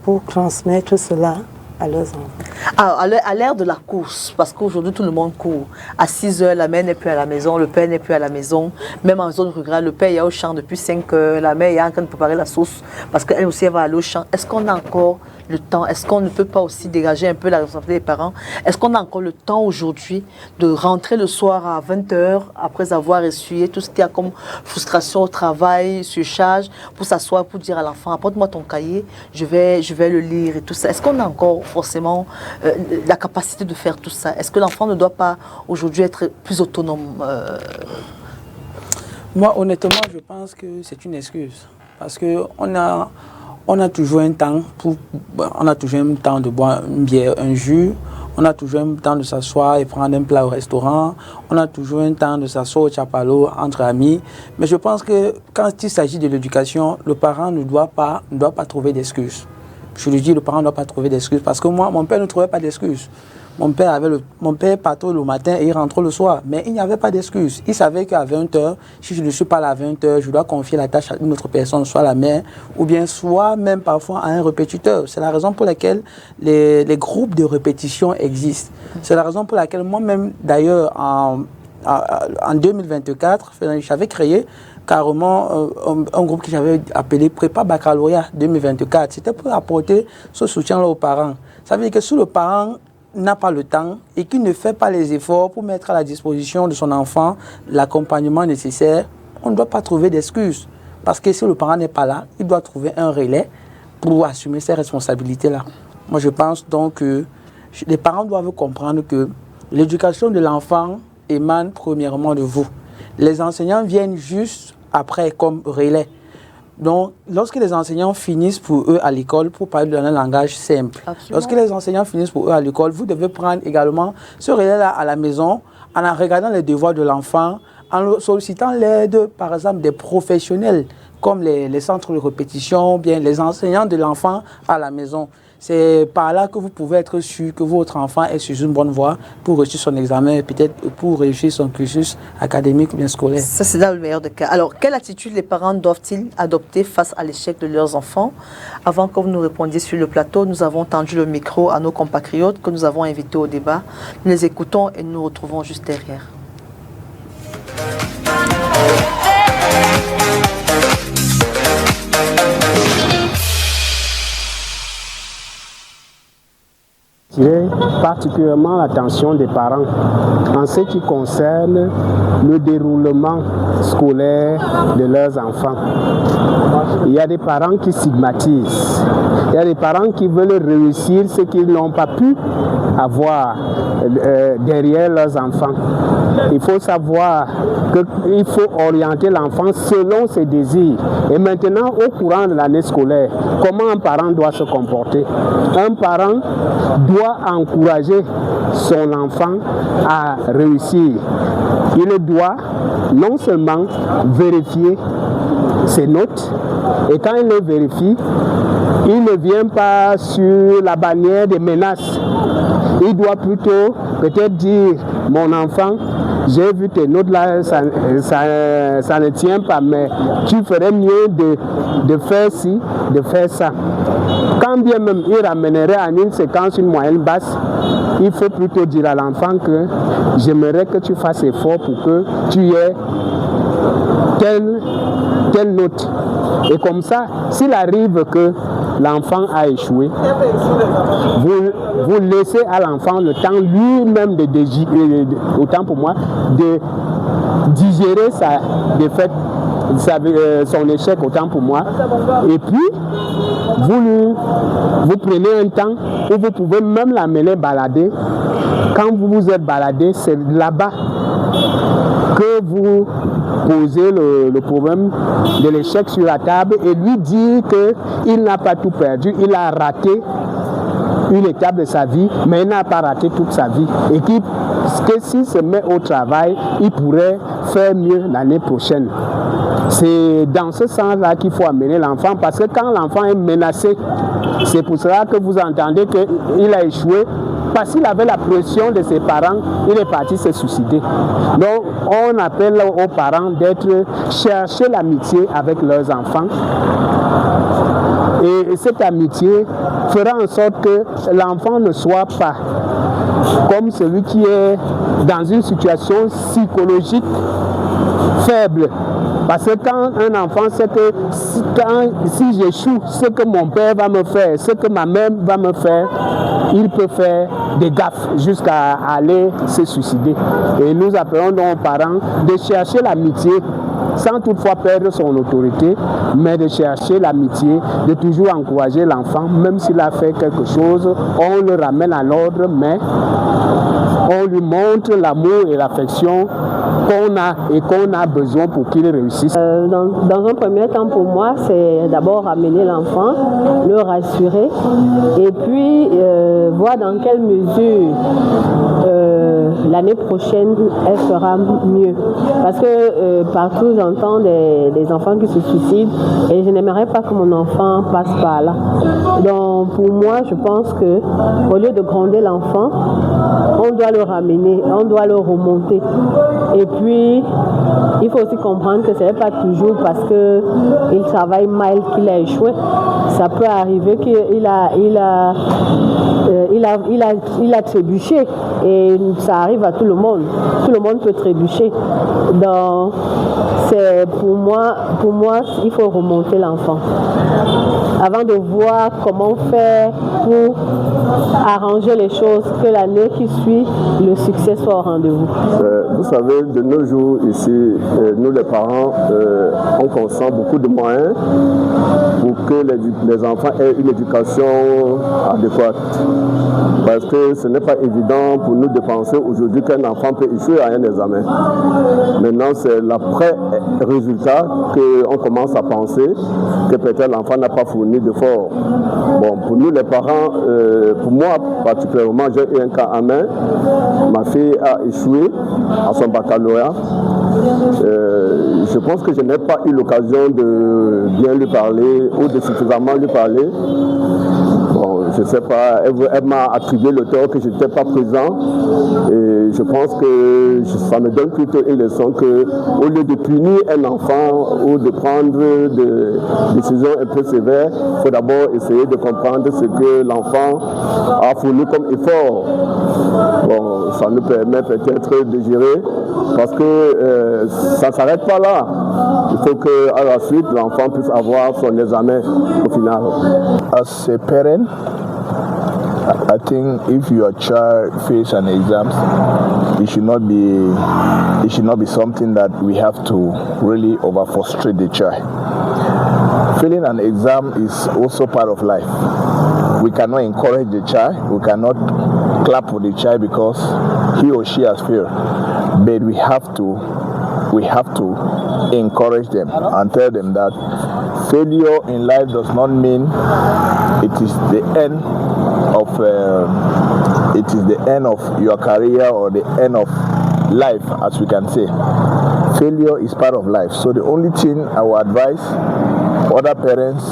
Pour transmettre cela à leurs enfants. À l'ère de la course, parce qu'aujourd'hui tout le monde court. À 6 heures, la mère n'est plus à la maison, le père n'est plus à la maison. Même en zone rurale, le père est au champ depuis 5 heures, la mère est en train de préparer la sauce parce qu'elle aussi elle va aller au champ. Est-ce qu'on a encore le temps? Est-ce qu'on ne peut pas aussi dégager un peu la responsabilité des parents? Est-ce qu'on a encore le temps aujourd'hui de rentrer le soir à 20 heures après avoir essuyé tout ce qu'il y a comme frustration au travail, surcharge, pour s'asseoir, pour dire à l'enfant, apporte-moi ton cahier, je vais le lire et tout ça. Est-ce qu'on a encore forcément la capacité de faire tout ça? Est-ce que l'enfant ne doit pas aujourd'hui être plus autonome? Moi, honnêtement, je pense que c'est une excuse. Parce qu'on a toujours un temps de boire une bière, un jus. On a toujours un temps de s'asseoir et prendre un plat au restaurant. On a toujours un temps de s'asseoir au chapalo entre amis. Mais je pense que quand il s'agit de l'éducation, le parent ne doit pas trouver d'excuses. Je le dis, le parent ne doit pas trouver d'excuses. Parce que moi, mon père ne trouvait pas d'excuses. Mon père partait le matin et il rentrait le soir. Mais il n'y avait pas d'excuses. Il savait qu'à 20h, si je ne suis pas là à 20h, je dois confier la tâche à une autre personne, soit la mère, ou bien soit même parfois à un répétiteur. C'est la raison pour laquelle les groupes de répétition existent. C'est la raison pour laquelle moi-même, d'ailleurs, en 2024, j'avais créé carrément un groupe que j'avais appelé Prépa Baccalauréat 2024. C'était pour apporter ce soutien-là aux parents. Ça veut dire que si le parent n'a pas le temps et qu'il ne fait pas les efforts pour mettre à la disposition de son enfant l'accompagnement nécessaire, on ne doit pas trouver d'excuses. Parce que si le parent n'est pas là, il doit trouver un relais pour assumer ces responsabilités-là. Moi, je pense donc que les parents doivent comprendre que l'éducation de l'enfant émane premièrement de vous. Les enseignants viennent juste après comme relais. Donc, lorsque les enseignants finissent pour eux à l'école, pour parler dans un langage simple, lorsque les enseignants finissent pour eux à l'école, vous devez prendre également ce relais-là à la maison, en regardant les devoirs de l'enfant, en sollicitant l'aide, par exemple, des professionnels, comme les centres de répétition, bien les enseignants de l'enfant à la maison. C'est par là que vous pouvez être sûr que votre enfant est sur une bonne voie pour réussir son examen, peut-être pour réussir son cursus académique ou bien scolaire. Ça, c'est dans le meilleur des cas. Alors, quelle attitude les parents doivent-ils adopter face à l'échec de leurs enfants? Avant que vous nous répondiez sur le plateau, nous avons tendu le micro à nos compatriotes que nous avons invités au débat. Nous les écoutons et nous nous retrouvons juste derrière. Particulièrement l'attention des parents en ce qui concerne le déroulement scolaire de leurs enfants. Il y a des parents qui stigmatisent, il y a des parents qui veulent réussir ce qu'ils n'ont pas pu avoir derrière leurs enfants. Il faut savoir qu'il faut orienter l'enfant selon ses désirs. Et maintenant, au courant de l'année scolaire, comment un parent doit se comporter? Un parent doit encourager son enfant à réussir. Il doit non seulement vérifier ses notes, et quand il les vérifie, il ne vient pas sur la bannière des menaces. Il doit plutôt peut-être dire, mon enfant, j'ai vu tes notes là, ça ne tient pas, mais tu ferais mieux de faire ci, de faire ça. Quand bien même il ramènerait en une séquence une moyenne basse, il faut plutôt dire à l'enfant que j'aimerais que tu fasses effort pour que tu aies telle note. Et comme ça, s'il arrive que l'enfant a échoué, vous laissez à l'enfant le temps lui-même de digérer sa défaite, son échec, autant pour moi. Et puis, vous prenez un temps où vous pouvez même l'amener balader. Quand vous vous êtes baladé, c'est là-bas que vous posez le problème de l'échec sur la table et lui dire qu'il n'a pas tout perdu, il a raté une étape de sa vie, mais il n'a pas raté toute sa vie. Et que s'il se met au travail, il pourrait faire mieux l'année prochaine. C'est dans ce sens-là qu'il faut amener l'enfant, parce que quand l'enfant est menacé, c'est pour cela que vous entendez qu'il a échoué, parce qu'il avait la pression de ses parents, il est parti se suicider. Donc, on appelle aux parents chercher l'amitié avec leurs enfants. Et cette amitié fera en sorte que l'enfant ne soit pas comme celui qui est dans une situation psychologique faible. Parce que quand un enfant sait que si j'échoue, ce que mon père va me faire, ce que ma mère va me faire, il peut faire des gaffes jusqu'à aller se suicider. Et nous appelons donc aux parents de chercher l'amitié sans toutefois perdre son autorité, mais de chercher l'amitié, de toujours encourager l'enfant, même s'il a fait quelque chose, on le ramène à l'ordre, mais on lui montre l'amour et l'affection qu'on a et qu'on a besoin pour qu'il réussisse. Dans un premier temps, pour moi, c'est d'abord amener l'enfant, le rassurer et puis voir dans quelle mesure l'année prochaine, elle fera mieux. Parce que partout, j'entends des enfants qui se suicident et je n'aimerais pas que mon enfant passe par là. Donc, pour moi, je pense qu'au lieu de gronder l'enfant, on doit le ramener, on doit le remonter. Et puis, il faut aussi comprendre que ce n'est pas toujours parce qu'il travaille mal qu'il a échoué. Ça peut arriver qu'il a trébuché et ça arrive à tout le monde. Tout le monde peut trébucher. Donc, pour moi, il faut remonter l'enfant avant de voir comment faire pour arranger les choses, que l'année qui suit, le succès soit au rendez-vous. Vous savez, de nos jours ici, nous les parents, on consomme beaucoup de moyens pour que les enfants aient une éducation adéquate. Parce que ce n'est pas évident pour nous de penser aujourd'hui qu'un enfant peut échouer à un examen. Maintenant, c'est l'après-résultat qu'on commence à penser que peut-être l'enfant n'a pas fourni d'efforts. Bon, pour nous les parents, pour moi particulièrement, j'ai eu un cas en main. Ma fille a échoué à son baccalauréat. Je pense que je n'ai pas eu l'occasion de bien lui parler ou de suffisamment lui parler. Bon, je ne sais pas, elle m'a attribué le tort que je n'étais pas présent. Et je pense que ça me donne plutôt une leçon qu'au lieu de punir un enfant ou de prendre des décisions un peu sévères, il faut d'abord essayer de comprendre ce que l'enfant a fourni comme effort. Bon, ça nous permet peut-être de gérer parce que ça ne s'arrête pas là. Il faut qu'à la suite, l'enfant puisse avoir son examen au final. As a parent, I think if your child faces an exam, it should not be something that we have to really over frustrate the child. Failing an exam is also part of life. We cannot encourage the child. We cannot clap for the child because he or she has failed. But we have to encourage them and tell them that failure in life does not mean it is the end of your career or the end of life, as we can say. Failure is part of life. So the only thing I would advise other parents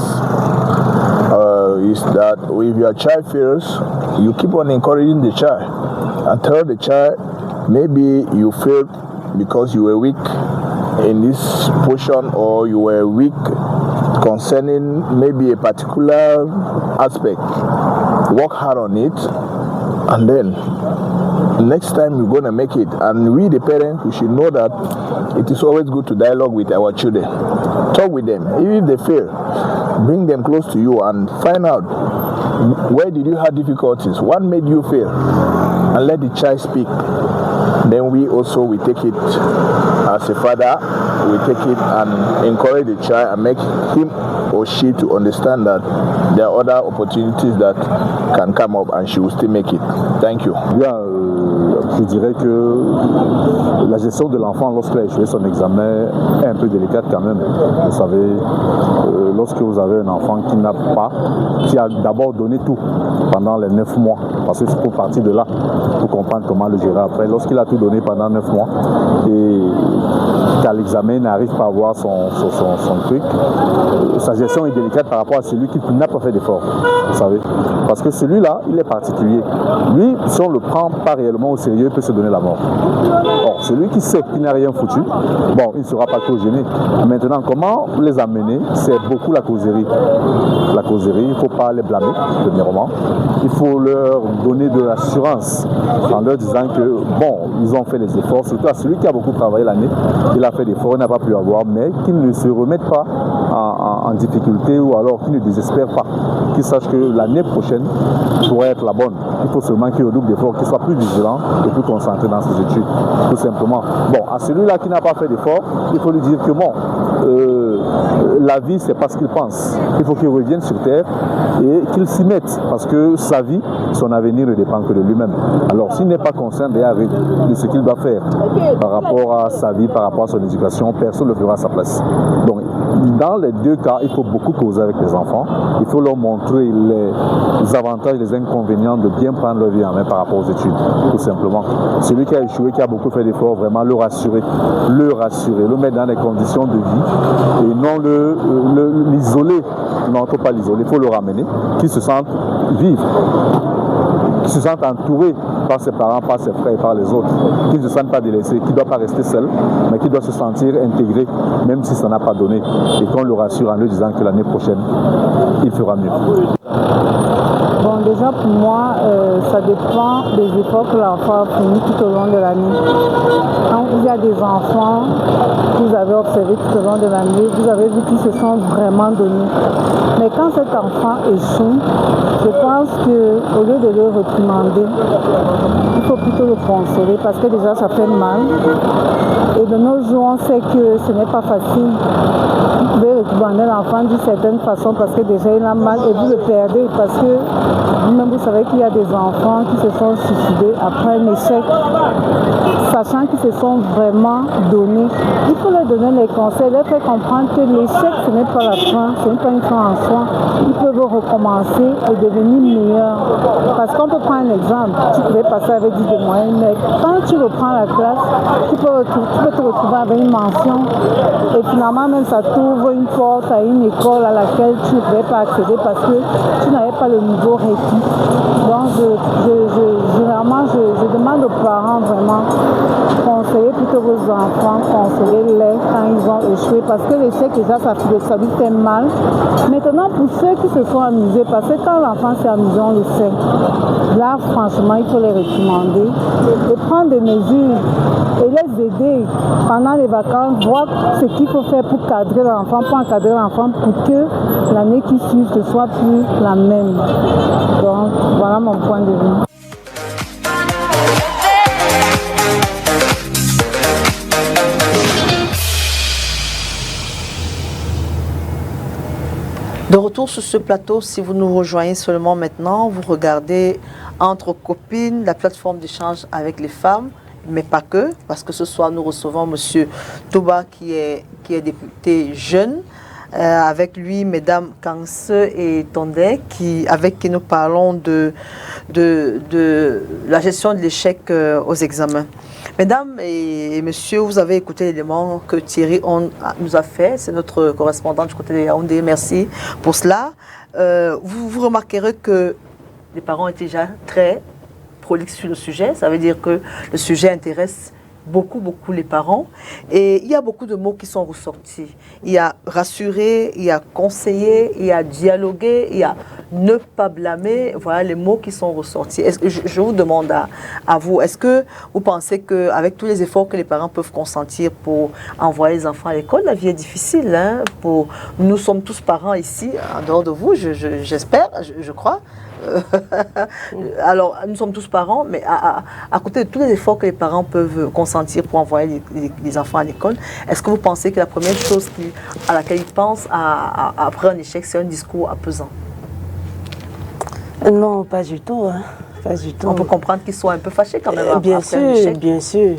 is that if your child fails, you keep on encouraging the child and tell the child maybe you failed because you were weak in this portion or you were weak concerning maybe a particular aspect. Work hard on it, and then next time you're going to make it. And we, the parents, we should know that it is always good to dialogue with our children. Talk with them. Even if they fail, bring them close to you and find out where did you have difficulties, what made you fail, and let the child speak. Then we take it as a father, we take it and encourage the child and make him or she to understand that there are other opportunities that can come up and she will still make it. Thank you. Bien, je dirais que la gestion de l'enfant lorsqu'il a échoué son examen est un peu délicate quand même. Vous savez, lorsque vous avez un enfant qui a d'abord donné tout pendant les 9 mois, parce que c'est pour partir de là, pour comprendre comment le gérer après. Lorsqu'il a tout donné pendant 9 mois et qu'à l'examen il n'arrive pas à avoir son truc, sa gestion est délicate par rapport à celui qui n'a pas fait d'effort, vous savez. Parce que celui-là, il est particulier. Lui, si on ne le prend pas réellement au sérieux, il peut se donner la mort. Or, celui qui sait qu'il n'a rien foutu, bon, il ne sera pas trop gêné. Maintenant, comment les amener? C'est beaucoup la causerie. La causerie, il ne faut pas les blâmer, premièrement. Il faut leur donner de l'assurance en leur disant que, bon, ils ont fait les efforts. Surtout à celui qui a beaucoup travaillé l'année, il a fait des efforts, il n'a pas pu avoir, mais qu'ils ne se remettent pas en difficulté ou alors qu'ils ne désespèrent pas. Qu'ils sachent que l'année prochaine pourrait être la bonne. Il faut seulement qu'il redouble d'efforts, qu'il soit plus vigilant et plus concentré dans ses études, tout simplement. Bon, à celui-là qui n'a pas fait d'efforts, il faut lui dire que bon, la vie, c'est pas ce qu'il pense. Il faut qu'il revienne sur terre et qu'il s'y mette, parce que sa vie, son avenir ne dépend que de lui-même. Alors, s'il n'est pas conscient de ce qu'il doit faire par rapport à sa vie, par rapport à son éducation, personne ne le fera à sa place. Donc, dans les deux cas, il faut beaucoup causer avec les enfants. Il faut leur montrer les avantages, les inconvénients de bien prendre leur vie en main par rapport aux études, tout simplement. Celui qui a échoué, qui a beaucoup fait d'efforts, vraiment le rassurer, le mettre dans des conditions de vie et non l'isoler. Non, il ne faut pas l'isoler, il faut le ramener, qu'il se sente vivre, qu'il se sente entouré par ses parents, par ses frères et par les autres, qu'il ne se sente pas délaissé, qu'il ne doit pas rester seul, mais qu'il doit se sentir intégré, même si ça n'a pas donné, et qu'on le rassure en lui disant que l'année prochaine, il fera mieux. Bon, déjà pour moi, ça dépend des efforts que l'enfant a fournis tout au long de l'année. Quand il y a des enfants que vous avez observés tout au long de l'année, vous avez vu qu'ils se sont vraiment donnés. Mais quand cet enfant échoue, je pense qu'au lieu de le réprimander, il faut plutôt le consoler parce que déjà ça fait mal. Et de nos jours, on sait que ce n'est pas facile de réprimander l'enfant d'une certaine façon parce que déjà il a mal et vous le perdez parce que vous-même vous savez qu'il y a des enfants qui se sont suicidés après un échec, sachant qu'ils se sont vraiment donnés. Il faut leur donner les conseils, leur faire comprendre que l'échec ce n'est pas la fin, ce n'est pas une fin en soi. Ils peuvent recommencer et devenir meilleurs. Parce qu'on peut prendre un exemple, tu pouvais passer avec 10 de moyenne, mais quand tu reprends la classe, tu peux te retrouver avec une mention et finalement même ça t'ouvre une porte à une école à laquelle tu ne pouvais pas accéder parce que tu n'avais pas le niveau requis Donc, généralement, je demande aux parents vraiment, conseillez plutôt vos enfants, conseillez-les quand ils ont échoué, parce que l'échec, déjà, ça lui fait mal. Maintenant, pour ceux qui se sont amusés, parce que quand l'enfant s'est amusé, on le sait. Là, franchement, il faut les réprimander et prendre des mesures et les aider pendant les vacances, voir ce qu'il faut faire pour cadrer l'enfant, pour encadrer l'enfant, pour que l'année qui suit ne soit plus la même. Donc, voilà mon point de vue. De retour sur ce plateau, si vous nous rejoignez seulement maintenant, vous regardez Entre copines, la plateforme d'échange avec les femmes, mais pas que, parce que ce soir nous recevons M. Touba qui est député jeune, avec lui Mesdames Kanse et Tondé, avec qui nous parlons de la gestion de l'échec aux examens. Mesdames et messieurs, vous avez écouté l'élément que Thierry nous a fait. C'est notre correspondant du côté de Yaoundé. Merci pour cela. Vous remarquerez que les parents étaient déjà très prolixes sur le sujet. Ça veut dire que le sujet intéresse beaucoup les parents. Et il y a beaucoup de mots qui sont ressortis. Il y a rassurer, il y a conseiller, il y a dialoguer, il y a ne pas blâmer. Voilà les mots qui sont ressortis. Je vous demande à vous, est-ce que vous pensez qu'avec tous les efforts que les parents peuvent consentir pour envoyer les enfants à l'école, la vie est difficile, hein, nous sommes tous parents ici, en dehors de vous, j'espère, je crois. Alors, nous sommes tous parents, mais à côté de tous les efforts que les parents peuvent consentir pour envoyer les enfants à l'école, est-ce que vous pensez que la première chose à laquelle ils pensent après un échec, c'est un discours apaisant? Non, pas du tout. Hein. Pas du tout. On peut comprendre qu'ils soient un peu fâchés quand même bien après sûr, un échec. Bien sûr.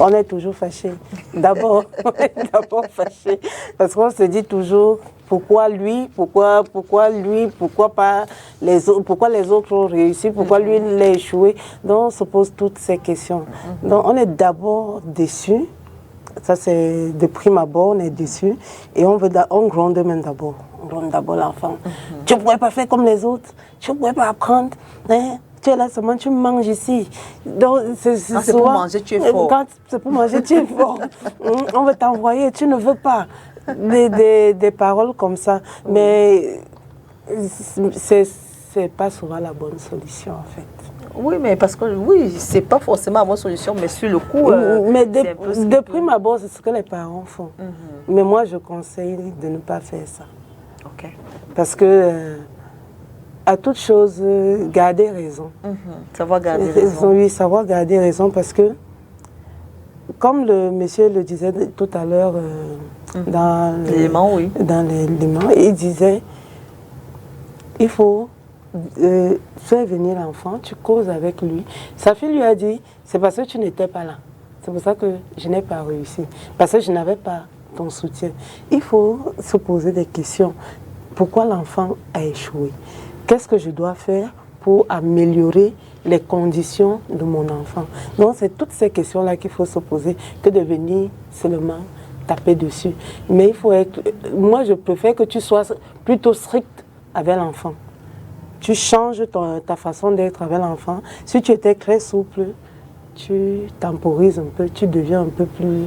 On est toujours fâchés. D'abord, fâchés. Parce qu'on se dit toujours, pourquoi lui, pourquoi lui, pourquoi pas les autres, pourquoi les autres ont réussi, pourquoi lui il a échoué. Donc on se pose toutes ces questions. Donc on est d'abord déçus. Ça c'est de prime abord, on est déçus. Et on gronde même d'abord. On gronde d'abord l'enfant. Tu ne pourrais pas faire comme les autres. Tu ne pourrais pas apprendre. Hein? Tu es là seulement, tu manges ici. Donc, c'est pour manger, tu es fort. Quand c'est pour manger, tu es fort. On veut t'envoyer, tu ne veux pas. Des paroles comme ça. Mais c'est pas souvent la bonne solution, en fait. Oui, mais parce que, c'est pas forcément la bonne solution, mais sur le coup... mais de prime abord, c'est ce que les parents font. Mais moi, je conseille de ne pas faire ça. OK. Parce que... à toute chose, garder raison. Savoir garder raison. Oui, savoir garder raison parce que, comme le monsieur le disait tout à l'heure dans l'élément, il disait, il faut faire venir l'enfant, tu causes avec lui. Sa fille lui a dit, c'est parce que tu n'étais pas là. C'est pour ça que je n'ai pas réussi. Parce que je n'avais pas ton soutien. Il faut se poser des questions. Pourquoi l'enfant a échoué? Qu'est-ce que je dois faire pour améliorer les conditions de mon enfant? Donc, c'est toutes ces questions-là qu'il faut se poser que de venir seulement taper dessus. Mais il faut être... Moi, je préfère que tu sois plutôt strict avec l'enfant. Tu changes ta façon d'être avec l'enfant. Si tu étais très souple, tu temporises un peu, tu deviens un peu plus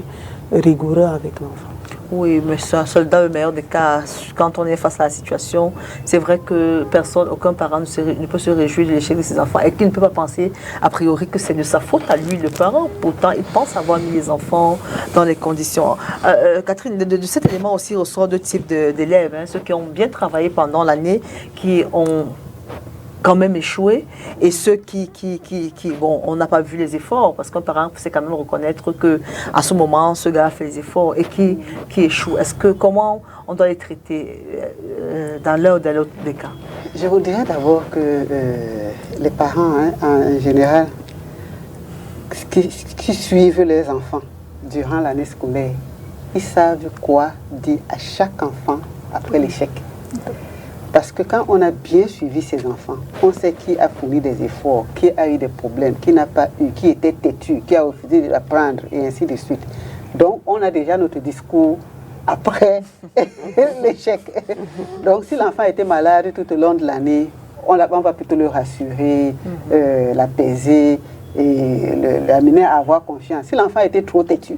rigoureux avec l'enfant. Oui, mais c'est un soldat le meilleur des cas. Quand on est face à la situation, c'est vrai que aucun parent ne peut se réjouir de l'échec de ses enfants et qu'il ne peut pas penser a priori que c'est de sa faute à lui, le parent. Pourtant, il pense avoir mis les enfants dans les conditions. Catherine, de cet élément aussi ressort deux types d'élèves. Hein, ceux qui ont bien travaillé pendant l'année, qui ont quand même échoué, et ceux qui bon, on n'a pas vu les efforts, parce qu'un parent sait quand même reconnaître que à ce moment, ce gars a fait les efforts et qui échoue. Comment on doit les traiter dans l'un ou dans l'autre des cas? Je vous dirais d'abord que les parents, hein, en général, qui suivent les enfants durant l'année scolaire, ils savent quoi dire à chaque enfant après l'échec. Parce que quand on a bien suivi ses enfants, on sait qui a fourni des efforts, qui a eu des problèmes, qui n'a pas eu, qui était têtu, qui a refusé d'apprendre, et ainsi de suite. Donc, on a déjà notre discours après l'échec. Donc, si l'enfant était malade tout au long de l'année, on va plutôt le rassurer, l'apaiser et l'amener à avoir confiance. Si l'enfant était trop têtu,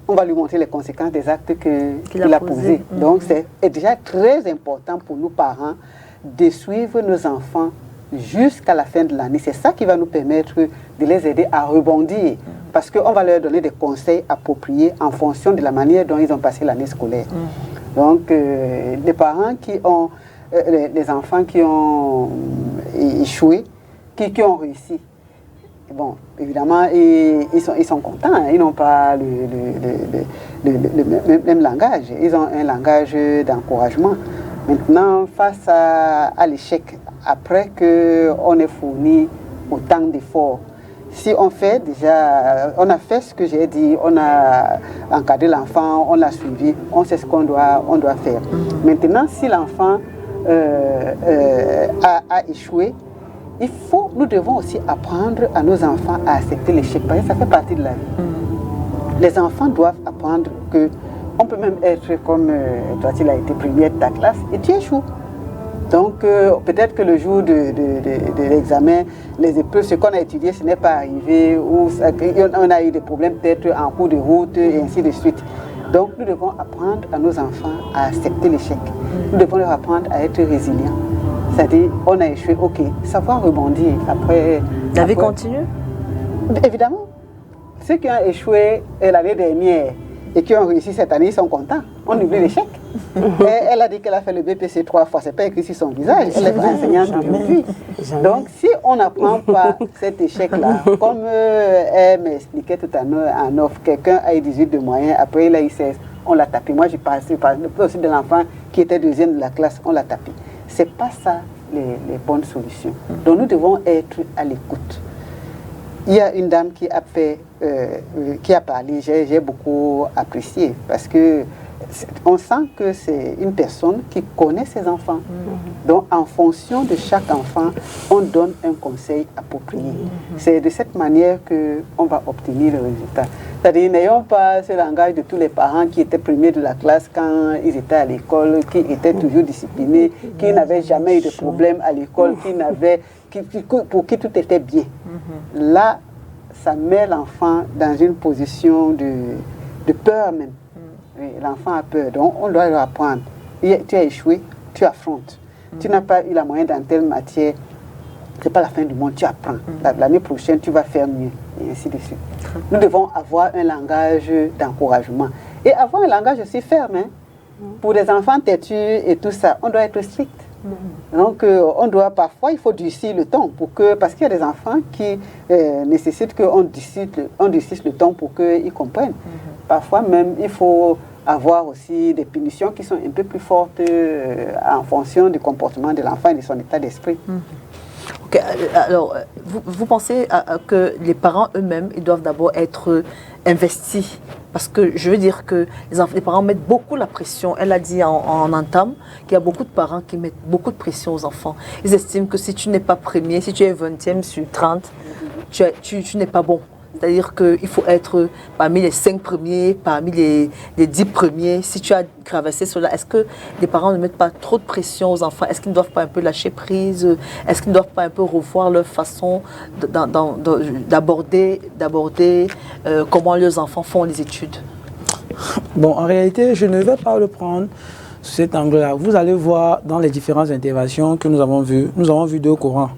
on va lui montrer les conséquences des actes qu'il a posés. Donc, c'est déjà très important pour nous parents de suivre nos enfants jusqu'à la fin de l'année. C'est ça qui va nous permettre de les aider à rebondir. Parce qu'on va leur donner des conseils appropriés en fonction de la manière dont ils ont passé l'année scolaire. Donc, les parents qui ont, les enfants qui ont échoué, qui ont réussi, bon, évidemment, ils sont contents. Hein. Ils n'ont pas le même langage. Ils ont un langage d'encouragement. Maintenant, face à l'échec, après qu'on ait fourni autant d'efforts, si on fait déjà, on a fait ce que j'ai dit, on a encadré l'enfant, on l'a suivi, on sait ce qu'on doit faire. Maintenant, si l'enfant a échoué, nous devons aussi apprendre à nos enfants à accepter l'échec, parce que ça fait partie de la vie. Les enfants doivent apprendre que on peut même être comme toi, tu as été première de ta classe et tu échoues. Donc, peut-être que le jour de l'examen, les épreuves, ce qu'on a étudié, ce n'est pas arrivé, ou on a eu des problèmes peut-être en cours de route, et ainsi de suite. Donc, nous devons apprendre à nos enfants à accepter l'échec. Nous devons leur apprendre à être résilients. C'est-à-dire, on a échoué, ok, savoir rebondir. Après, la vie continue? Évidemment. Ceux qui ont échoué l'année dernière et qui ont réussi cette année, ils sont contents. On oublie l'échec. Elle a dit qu'elle a fait le BPC 3 fois, c'est pas écrit sur son visage. Elle est enseignante aujourd'hui. Donc, si on n'apprend pas cet échec-là, comme elle m'expliquait tout à l'heure en offre, quelqu'un a eu 18 de moyens, après il a eu 16, on l'a tapé. Moi, j'ai passé par aussi de l'enfant qui était deuxième de la classe, on l'a tapé. C'est pas ça les bonnes solutions. Donc, nous devons être à l'écoute. Il y a une dame qui a parlé, j'ai beaucoup apprécié, parce que on sent que c'est une personne qui connaît ses enfants. Donc, en fonction de chaque enfant, on donne un conseil approprié. C'est de cette manière qu'on va obtenir le résultat. C'est-à-dire, n'ayons pas ce langage de tous les parents qui étaient premiers de la classe quand ils étaient à l'école, qui étaient toujours disciplinés, qui n'avaient jamais eu de problème à l'école, pour qui tout était bien. Là, ça met l'enfant dans une position de peur même. L'enfant a peur, donc on doit leur apprendre. Tu as échoué, tu affrontes. Tu n'as pas eu la moyenne dans telle matière, ce n'est pas la fin du monde, tu apprends. L'année prochaine, tu vas faire mieux, et ainsi de suite. Nous devons avoir un langage d'encouragement. Et avoir un langage aussi ferme. Hein. Pour les enfants têtus et tout ça, on doit être strict. Donc, on doit parfois, il faut durcir le ton, parce qu'il y a des enfants qui nécessitent qu'on durcisse le ton pour qu'ils comprennent. Parfois même, il faut avoir aussi des punitions qui sont un peu plus fortes en fonction du comportement de l'enfant et de son état d'esprit. Okay. Alors, vous pensez que les parents eux-mêmes, ils doivent d'abord être investis? Parce que je veux dire que les parents mettent beaucoup la pression. Elle a dit en entame qu'il y a beaucoup de parents qui mettent beaucoup de pression aux enfants. Ils estiment que si tu n'es pas premier, si tu es 20e sur 30, tu n'es pas bon. C'est-à-dire qu'il faut être parmi les 5 premiers, parmi les 10 premiers. Si tu as traversé cela, est-ce que les parents ne mettent pas trop de pression aux enfants? Est-ce qu'ils ne doivent pas un peu lâcher prise? Est-ce qu'ils ne doivent pas un peu revoir leur façon d'aborder comment leurs enfants font les études? Bon, en réalité, je ne vais pas le prendre sous cet angle-là. Vous allez voir dans les différentes interventions que nous avons vues deux courants.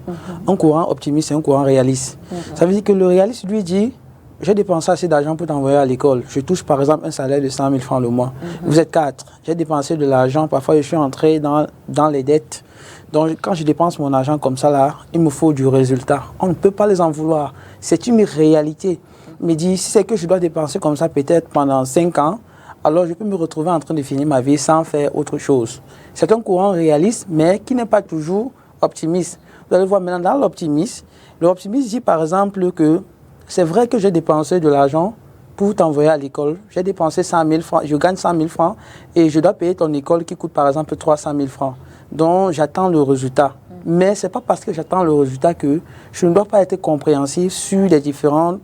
Un courant optimiste et un courant réaliste. Ça veut dire que le réaliste lui dit, j'ai dépensé assez d'argent pour t'envoyer à l'école. Je touche par exemple un salaire de 100 000 francs le mois. Vous êtes 4. J'ai dépensé de l'argent. Parfois, je suis entré dans les dettes. Donc, quand je dépense mon argent comme ça, là, il me faut du résultat. On ne peut pas les en vouloir. C'est une réalité. Mais dit, si c'est que je dois dépenser comme ça peut-être pendant 5 ans, alors je peux me retrouver en train de finir ma vie sans faire autre chose. C'est un courant réaliste, mais qui n'est pas toujours optimiste. Vous allez voir maintenant dans l'optimisme. L'optimiste dit par exemple que c'est vrai que j'ai dépensé de l'argent pour t'envoyer à l'école. J'ai dépensé 100 000 francs, je gagne 100 000 francs et je dois payer ton école qui coûte par exemple 300 000 francs. Donc j'attends le résultat. Mais ce n'est pas parce que j'attends le résultat que je ne dois pas être compréhensif sur les différents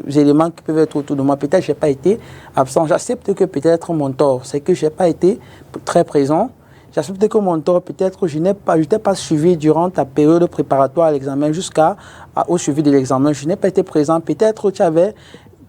éléments qui peuvent être autour de moi. Peut-être que je n'ai pas été absent. J'accepte que peut-être mon tort, c'est que je n'ai pas été très présent. J'accepte que mon tort, peut-être, je t'ai pas suivi durant ta période préparatoire à l'examen jusqu'au suivi de l'examen. Je n'ai pas été présent. Peut-être tu avais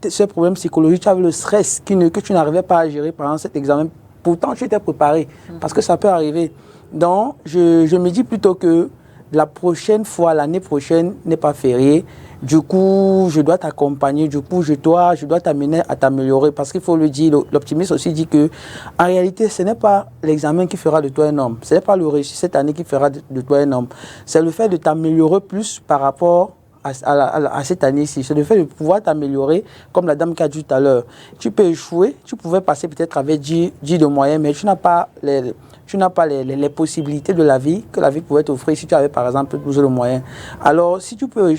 ce problème psychologique, tu avais le stress que tu n'arrivais pas à gérer pendant cet examen. Pourtant, tu étais préparé parce que ça peut arriver. Donc, je me dis plutôt que la prochaine fois, l'année prochaine, n'est pas fériée. Du coup, je dois t'accompagner. Du coup, je dois t'amener à t'améliorer. Parce qu'il faut le dire, l'optimiste aussi dit que, en réalité, ce n'est pas l'examen qui fera de toi un homme. Ce n'est pas le réussite cette année qui fera de toi un homme. C'est le fait de t'améliorer plus par rapport à cette année-ci. C'est le fait de pouvoir t'améliorer, comme la dame qui a dit tout à l'heure. Tu peux échouer, tu pouvais passer peut-être avec 10 de moyens, mais tu n'as pas les possibilités de la vie que la vie pouvait t'offrir si tu avais par exemple 12 de moyens. Alors, si tu peux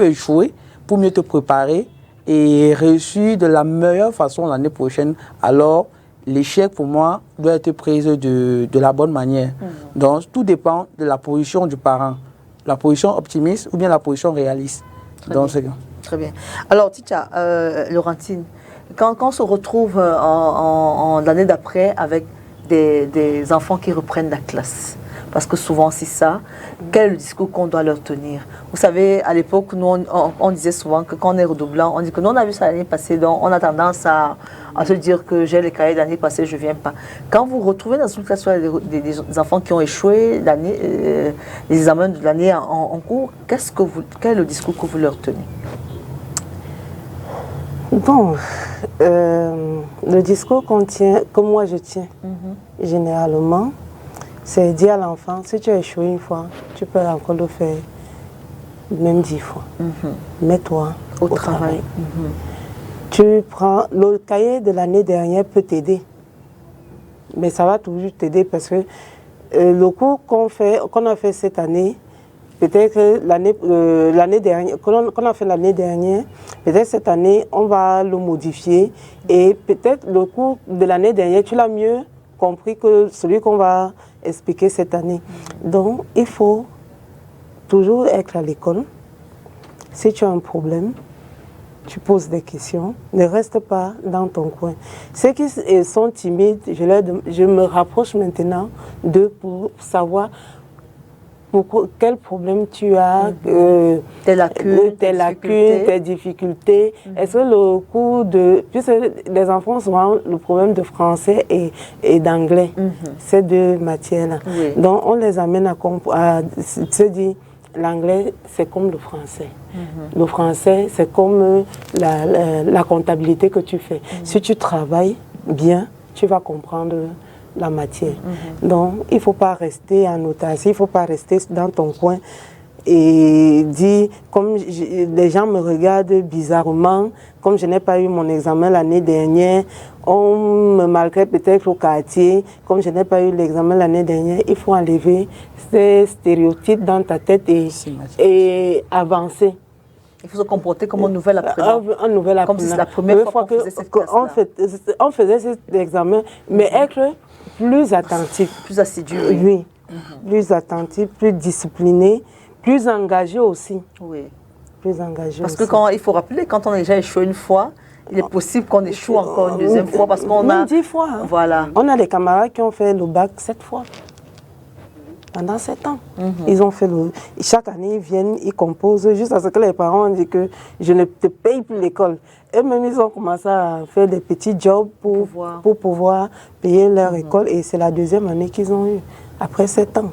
échouer pour mieux te préparer et réussir de la meilleure façon l'année prochaine, alors l'échec pour moi doit être pris de la bonne manière. Donc, tout dépend de la position du parent. La position optimiste ou bien la position réaliste. Très bien. Alors, Ticha, Laurentine, quand on se retrouve en l'année d'après avec des enfants qui reprennent la classe, parce que souvent c'est ça, quel est le discours qu'on doit leur tenir? Vous savez, à l'époque, nous, on disait souvent que quand on est redoublant, on dit que nous, on a vu ça l'année passée, donc on a tendance à se dire que j'ai les cahiers de l'année passée, je ne viens pas. Quand vous retrouvez dans une classe des enfants qui ont échoué les examens de l'année en cours, quel est le discours que vous leur tenez? Bon, le discours que moi je tiens, généralement, c'est dire à l'enfant, si tu as échoué une fois, tu peux encore le faire même 10 fois. Mets-toi au travail. Tu prends, le cahier de l'année dernière peut t'aider, mais ça va toujours t'aider parce que le cours qu'on a fait cette année, peut-être que l'année dernière, qu'on a fait l'année dernière, peut-être cette année, on va le modifier et peut-être le cours de l'année dernière, tu l'as mieux compris que celui qu'on va expliquer cette année. Donc, il faut toujours être à l'école. Si tu as un problème, tu poses des questions, ne reste pas dans ton coin. Ceux qui sont timides, je me rapproche maintenant d'eux pour savoir quel problème tu as, tes lacunes, tes difficultés. Est-ce que le cours puisque les enfants ont souvent le problème de français et d'anglais, ces deux matières-là. Oui. Donc on les amène à se dire, l'anglais c'est comme le français. Le français c'est comme la comptabilité que tu fais. Si tu travailles bien, tu vas comprendre la matière. Donc, il ne faut pas rester en autarcie, il ne faut pas rester dans ton coin et dire, comme les gens me regardent bizarrement, comme je n'ai pas eu mon examen l'année dernière, on me maltraite peut-être au quartier, comme je n'ai pas eu l'examen l'année dernière, il faut enlever ces stéréotypes dans ta tête et avancer. Il faut se comporter comme un nouvel apprenant. Un nouvel apprenant. Comme si c'est la première fois qu'on faisait cette classe-là. On faisait cet examen, mais être plus attentif. Plus assidu. Oui. Plus attentif, plus discipliné, plus engagé aussi. Oui. Plus engagé parce aussi. que il faut rappeler, quand on a déjà échoué une fois, il est possible qu'on échoue encore une deuxième fois parce qu'on a... 10 fois. Voilà. On a des camarades qui ont fait le bac 7 fois. Pendant 7 ans. Ils ont fait chaque année, ils viennent, ils composent, juste à ce que les parents ont dit que je ne te paye plus l'école. Eux-mêmes, ils ont commencé à faire des petits jobs pour pouvoir payer leur école. Et c'est la deuxième année qu'ils ont eu, après 7 ans.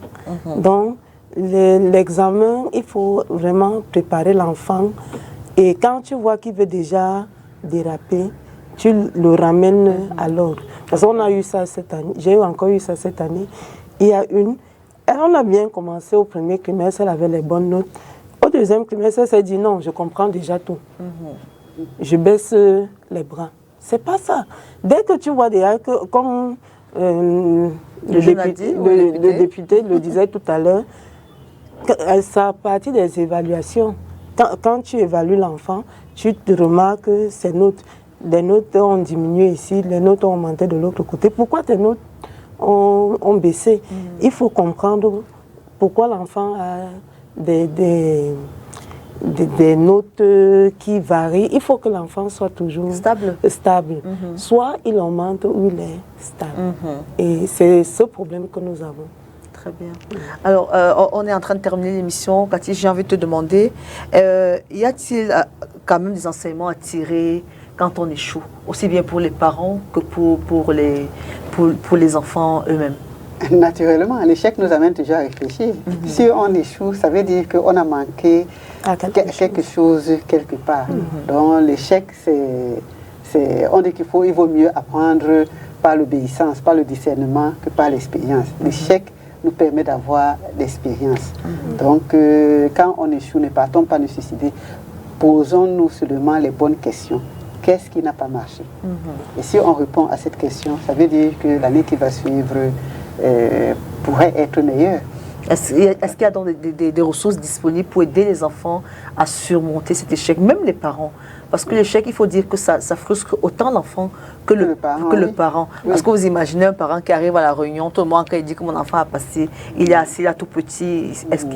Donc, l'examen, il faut vraiment préparer l'enfant. Et quand tu vois qu'il veut déjà déraper, tu le ramènes à l'ordre. Parce qu'on a eu ça cette année. J'ai encore eu ça cette année. Il y a on a bien commencé au premier trimestre, elle avait les bonnes notes. Au deuxième trimestre, elle s'est dit non, je comprends déjà tout. Je baisse les bras. C'est pas ça. Dès que tu vois déjà que, comme le député le disait tout à l'heure, ça partit des évaluations. Quand tu évalues l'enfant, tu te remarques que ses notes, les notes ont diminué ici, les notes ont augmenté de l'autre côté. Pourquoi tes notes ont baissé? Il faut comprendre pourquoi l'enfant a des notes qui varient. Il faut que l'enfant soit toujours stable. Soit il augmente ou il est stable. Et c'est ce problème que nous avons. Très bien. Alors, on est en train de terminer l'émission. Cathy, j'ai envie de te demander, y a-t-il quand même des enseignements à tirer quand on échoue, aussi bien pour les parents que pour les enfants eux-mêmes? Naturellement, l'échec nous amène toujours à réfléchir. Si on échoue, ça veut dire qu'on a manqué quelque chose quelque part. Donc l'échec, on dit il vaut mieux apprendre par l'obéissance, par le discernement que par l'expérience. L'échec nous permet d'avoir l'expérience. Donc quand on échoue, ne partons pas nous suicider. Posons-nous seulement les bonnes questions. Qu'est-ce qui n'a pas marché? Et si on répond à cette question, ça veut dire que l'année qui va suivre pourrait être meilleure. Est-ce qu'il y a donc des ressources disponibles pour aider les enfants à surmonter cet échec, même les parents? Parce que l'échec, il faut dire que ça frustre autant l'enfant que le parent. Parce que vous imaginez un parent qui arrive à la réunion, tout le monde, quand il dit que mon enfant a passé, il est assis là tout petit. Est-ce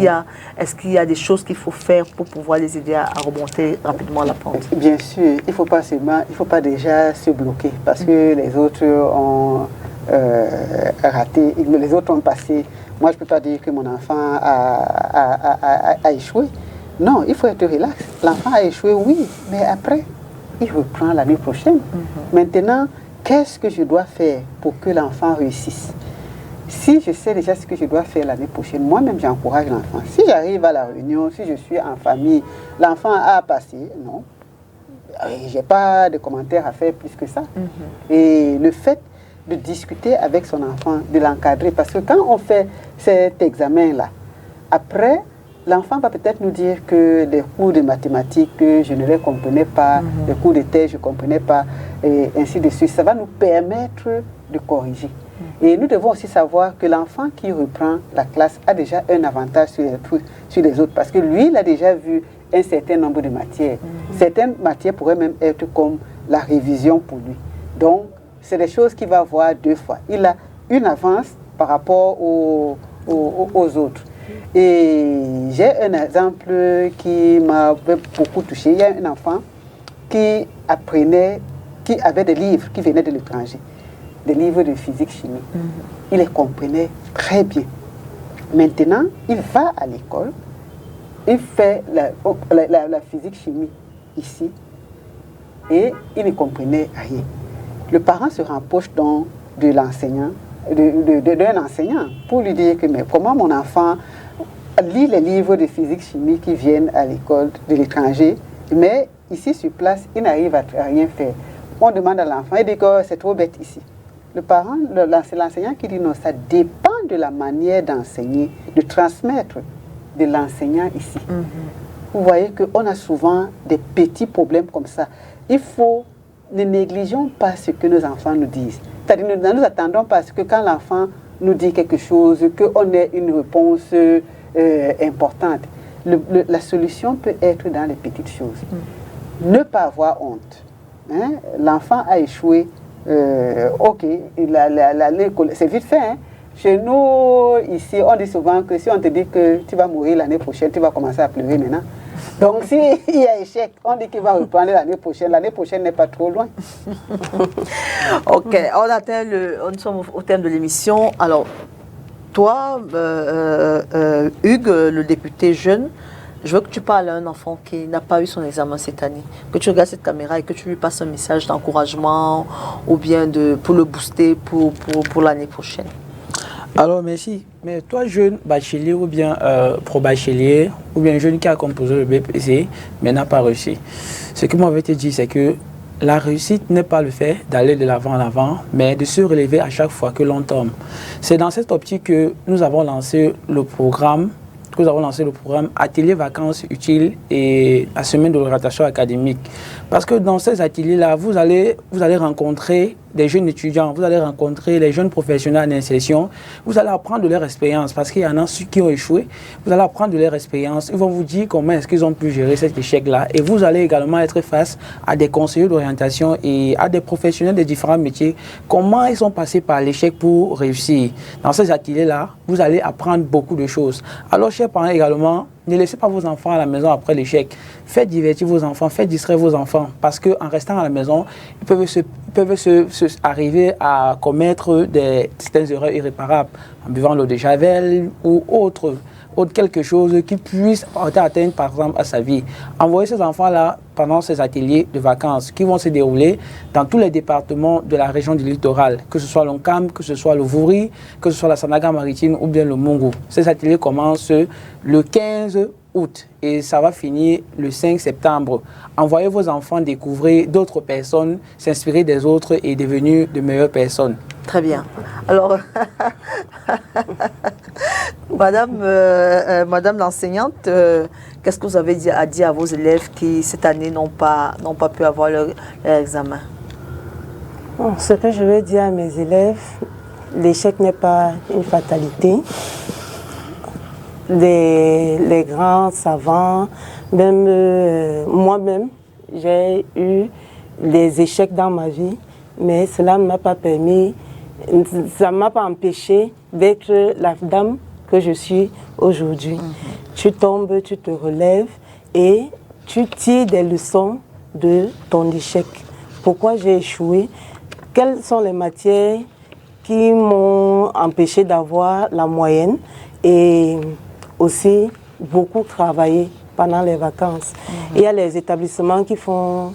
qu'il y a des choses qu'il faut faire pour pouvoir les aider à remonter rapidement la pente? Bien sûr, il ne faut pas déjà se bloquer parce que les autres ont raté, les autres ont passé. Moi, je ne peux pas dire que mon enfant a échoué. Non, il faut être relax. L'enfant a échoué, oui, mais après, il reprend l'année prochaine. Maintenant, qu'est-ce que je dois faire pour que l'enfant réussisse? Si je sais déjà ce que je dois faire l'année prochaine, moi-même, j'encourage l'enfant. Si j'arrive à la réunion, si je suis en famille, l'enfant a passé, non, je n'ai pas de commentaires à faire plus que ça. Et le fait de discuter avec son enfant, de l'encadrer, parce que quand on fait cet examen-là, après, l'enfant va peut-être nous dire que les cours de mathématiques, je ne les comprenais pas, les cours de thèse, je ne comprenais pas, et ainsi de suite. Ça va nous permettre de corriger. Et nous devons aussi savoir que l'enfant qui reprend la classe a déjà un avantage sur les autres, parce que lui, il a déjà vu un certain nombre de matières. Certaines matières pourraient même être comme la révision pour lui. Donc, c'est des choses qu'il va voir 2 fois. Il a une avance par rapport aux autres. Et j'ai un exemple qui m'avait beaucoup touché. Il y a un enfant qui avait des livres qui venaient de l'étranger, des livres de physique-chimie. Il les comprenait très bien. Maintenant, il va à l'école, il fait la physique-chimie ici, et il ne comprenait rien. Le parent se rapproche donc de l'enseignant, d'un enseignant, pour lui dire que mais comment mon enfant lit les livres de physique-chimie qui viennent à l'école de l'étranger, mais ici sur place, il n'arrive à rien faire. On demande à l'enfant, il dit que c'est trop bête ici. Le parent, c'est l'enseignant qui dit non, ça dépend de la manière d'enseigner, de transmettre de l'enseignant ici. Vous voyez qu'on a souvent des petits problèmes comme ça. Ne négligeons pas ce que nos enfants nous disent. C'est-à-dire, nous attendons parce que quand l'enfant nous dit quelque chose, qu'on ait une réponse importante. La solution peut être dans les petites choses. Ne pas avoir honte. Hein? L'enfant a échoué. Ok, c'est vite fait. Hein? Chez nous, ici, on dit souvent que si on te dit que tu vas mourir l'année prochaine, tu vas commencer à pleurer maintenant. Donc, s'il y a échec, on dit qu'il va reprendre l'année prochaine. L'année prochaine n'est pas trop loin. Ok, on sommes au terme de l'émission. Alors, toi, Hugues, le député jeune, je veux que tu parles à un enfant qui n'a pas eu son examen cette année. Que tu regardes cette caméra et que tu lui passes un message d'encouragement ou bien pour le booster pour l'année prochaine. Alors, merci. Mais toi, jeune bachelier ou bien pro-bachelier, ou bien jeune qui a composé le BPC, mais n'a pas réussi, ce que moi je vais te dire, c'est que la réussite n'est pas le fait d'aller de l'avant en avant, mais de se relever à chaque fois que l'on tombe. C'est dans cette optique que nous avons lancé le programme Atelier Vacances Utiles et la semaine de l'orientation académique. Parce que dans ces ateliers-là, vous allez rencontrer des jeunes étudiants, vous allez rencontrer les jeunes professionnels en insertion, vous allez apprendre de leur expérience, parce qu'il y en a ceux qui ont échoué, vous allez apprendre de leur expérience, ils vont vous dire comment est-ce qu'ils ont pu gérer cet échec-là, et vous allez également être face à des conseillers d'orientation et à des professionnels de différents métiers, comment ils sont passés par l'échec pour réussir. Dans ces ateliers-là, vous allez apprendre beaucoup de choses. Alors, chers parents également, Ne laissez pas vos enfants à la maison après l'échec. Faites divertir vos enfants, faites distraire vos enfants. Parce qu'en restant à la maison, ils peuvent arriver à commettre certaines erreurs irréparables en buvant l'eau de Javel ou autre quelque chose qui puisse porter atteinte par exemple à sa vie. Envoyez ces enfants-là pendant ces ateliers de vacances qui vont se dérouler dans tous les départements de la région du littoral, que ce soit l'Oncam, que ce soit le Vouri, que ce soit la Sanaga maritime ou bien le Mungu. Ces ateliers commencent le 15 août et ça va finir le 5 septembre. Envoyez vos enfants découvrir d'autres personnes, s'inspirer des autres et devenir de meilleures personnes. Très bien. Alors, Madame l'enseignante, qu'est-ce que vous avez dit à vos élèves qui, cette année, n'ont pas pu avoir leur examen? Bon, ce que je veux dire à mes élèves, l'échec n'est pas une fatalité. Les grands savants, même moi-même, j'ai eu des échecs dans ma vie, mais cela ne m'a pas permis, ça ne m'a pas empêché d'être la dame que je suis aujourd'hui. Tu tombes, tu te relèves et tu tires des leçons de ton échec. Pourquoi j'ai échoué? Quelles sont les matières qui m'ont empêché d'avoir la moyenne? Et aussi beaucoup travailler pendant les vacances. Il y a les établissements qui font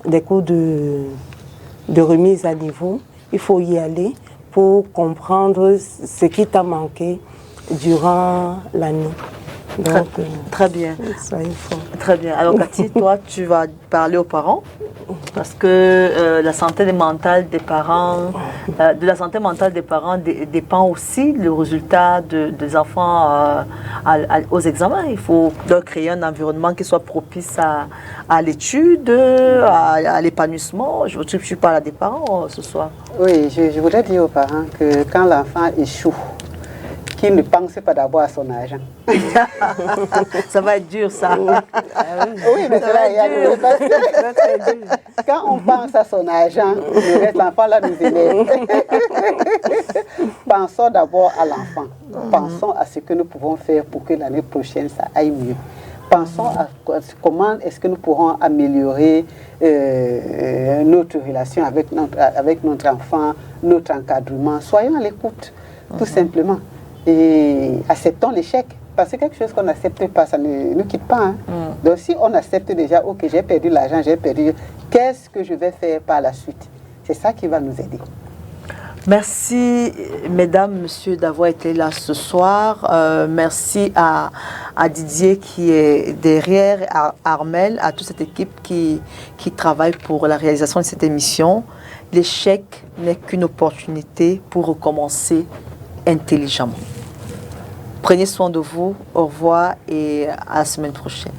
des cours de remise à niveau. Il faut y aller pour comprendre ce qui t'a manqué durant l'année. Donc, très bien. Ça, il faut. Très bien. Alors Cathy, toi, tu vas parler aux parents parce que la santé mentale des parents, de la santé mentale des parents dépend aussi le résultat des enfants aux examens. Il faut leur créer un environnement qui soit propice à l'étude, à l'épanouissement. Je parle à des parents ce soir. Oui, je voudrais dire aux parents que quand l'enfant échoue, qu'il ne pense pas d'abord à son argent. Ça va être dur, ça. Oui, mais ça va être dur. Quand on pense à son argent, le reste, l'enfant là nous élève. Pensons d'abord à l'enfant. Pensons à ce que nous pouvons faire pour que l'année prochaine, ça aille mieux. Pensons à comment est-ce que nous pourrons améliorer notre relation avec notre enfant, notre encadrement. Soyons à l'écoute, tout simplement. Et acceptons l'échec. Parce que quelque chose qu'on n'accepte pas, ça ne nous quitte pas. Hein. Donc si on accepte déjà, ok, j'ai perdu l'argent, j'ai perdu, qu'est-ce que je vais faire par la suite? C'est ça qui va nous aider. Merci, mesdames, messieurs, d'avoir été là ce soir. Merci à Didier qui est derrière, à Armel, à toute cette équipe qui travaille pour la réalisation de cette émission. L'échec n'est qu'une opportunité pour recommencer intelligemment. Prenez soin de vous, au revoir et à la semaine prochaine.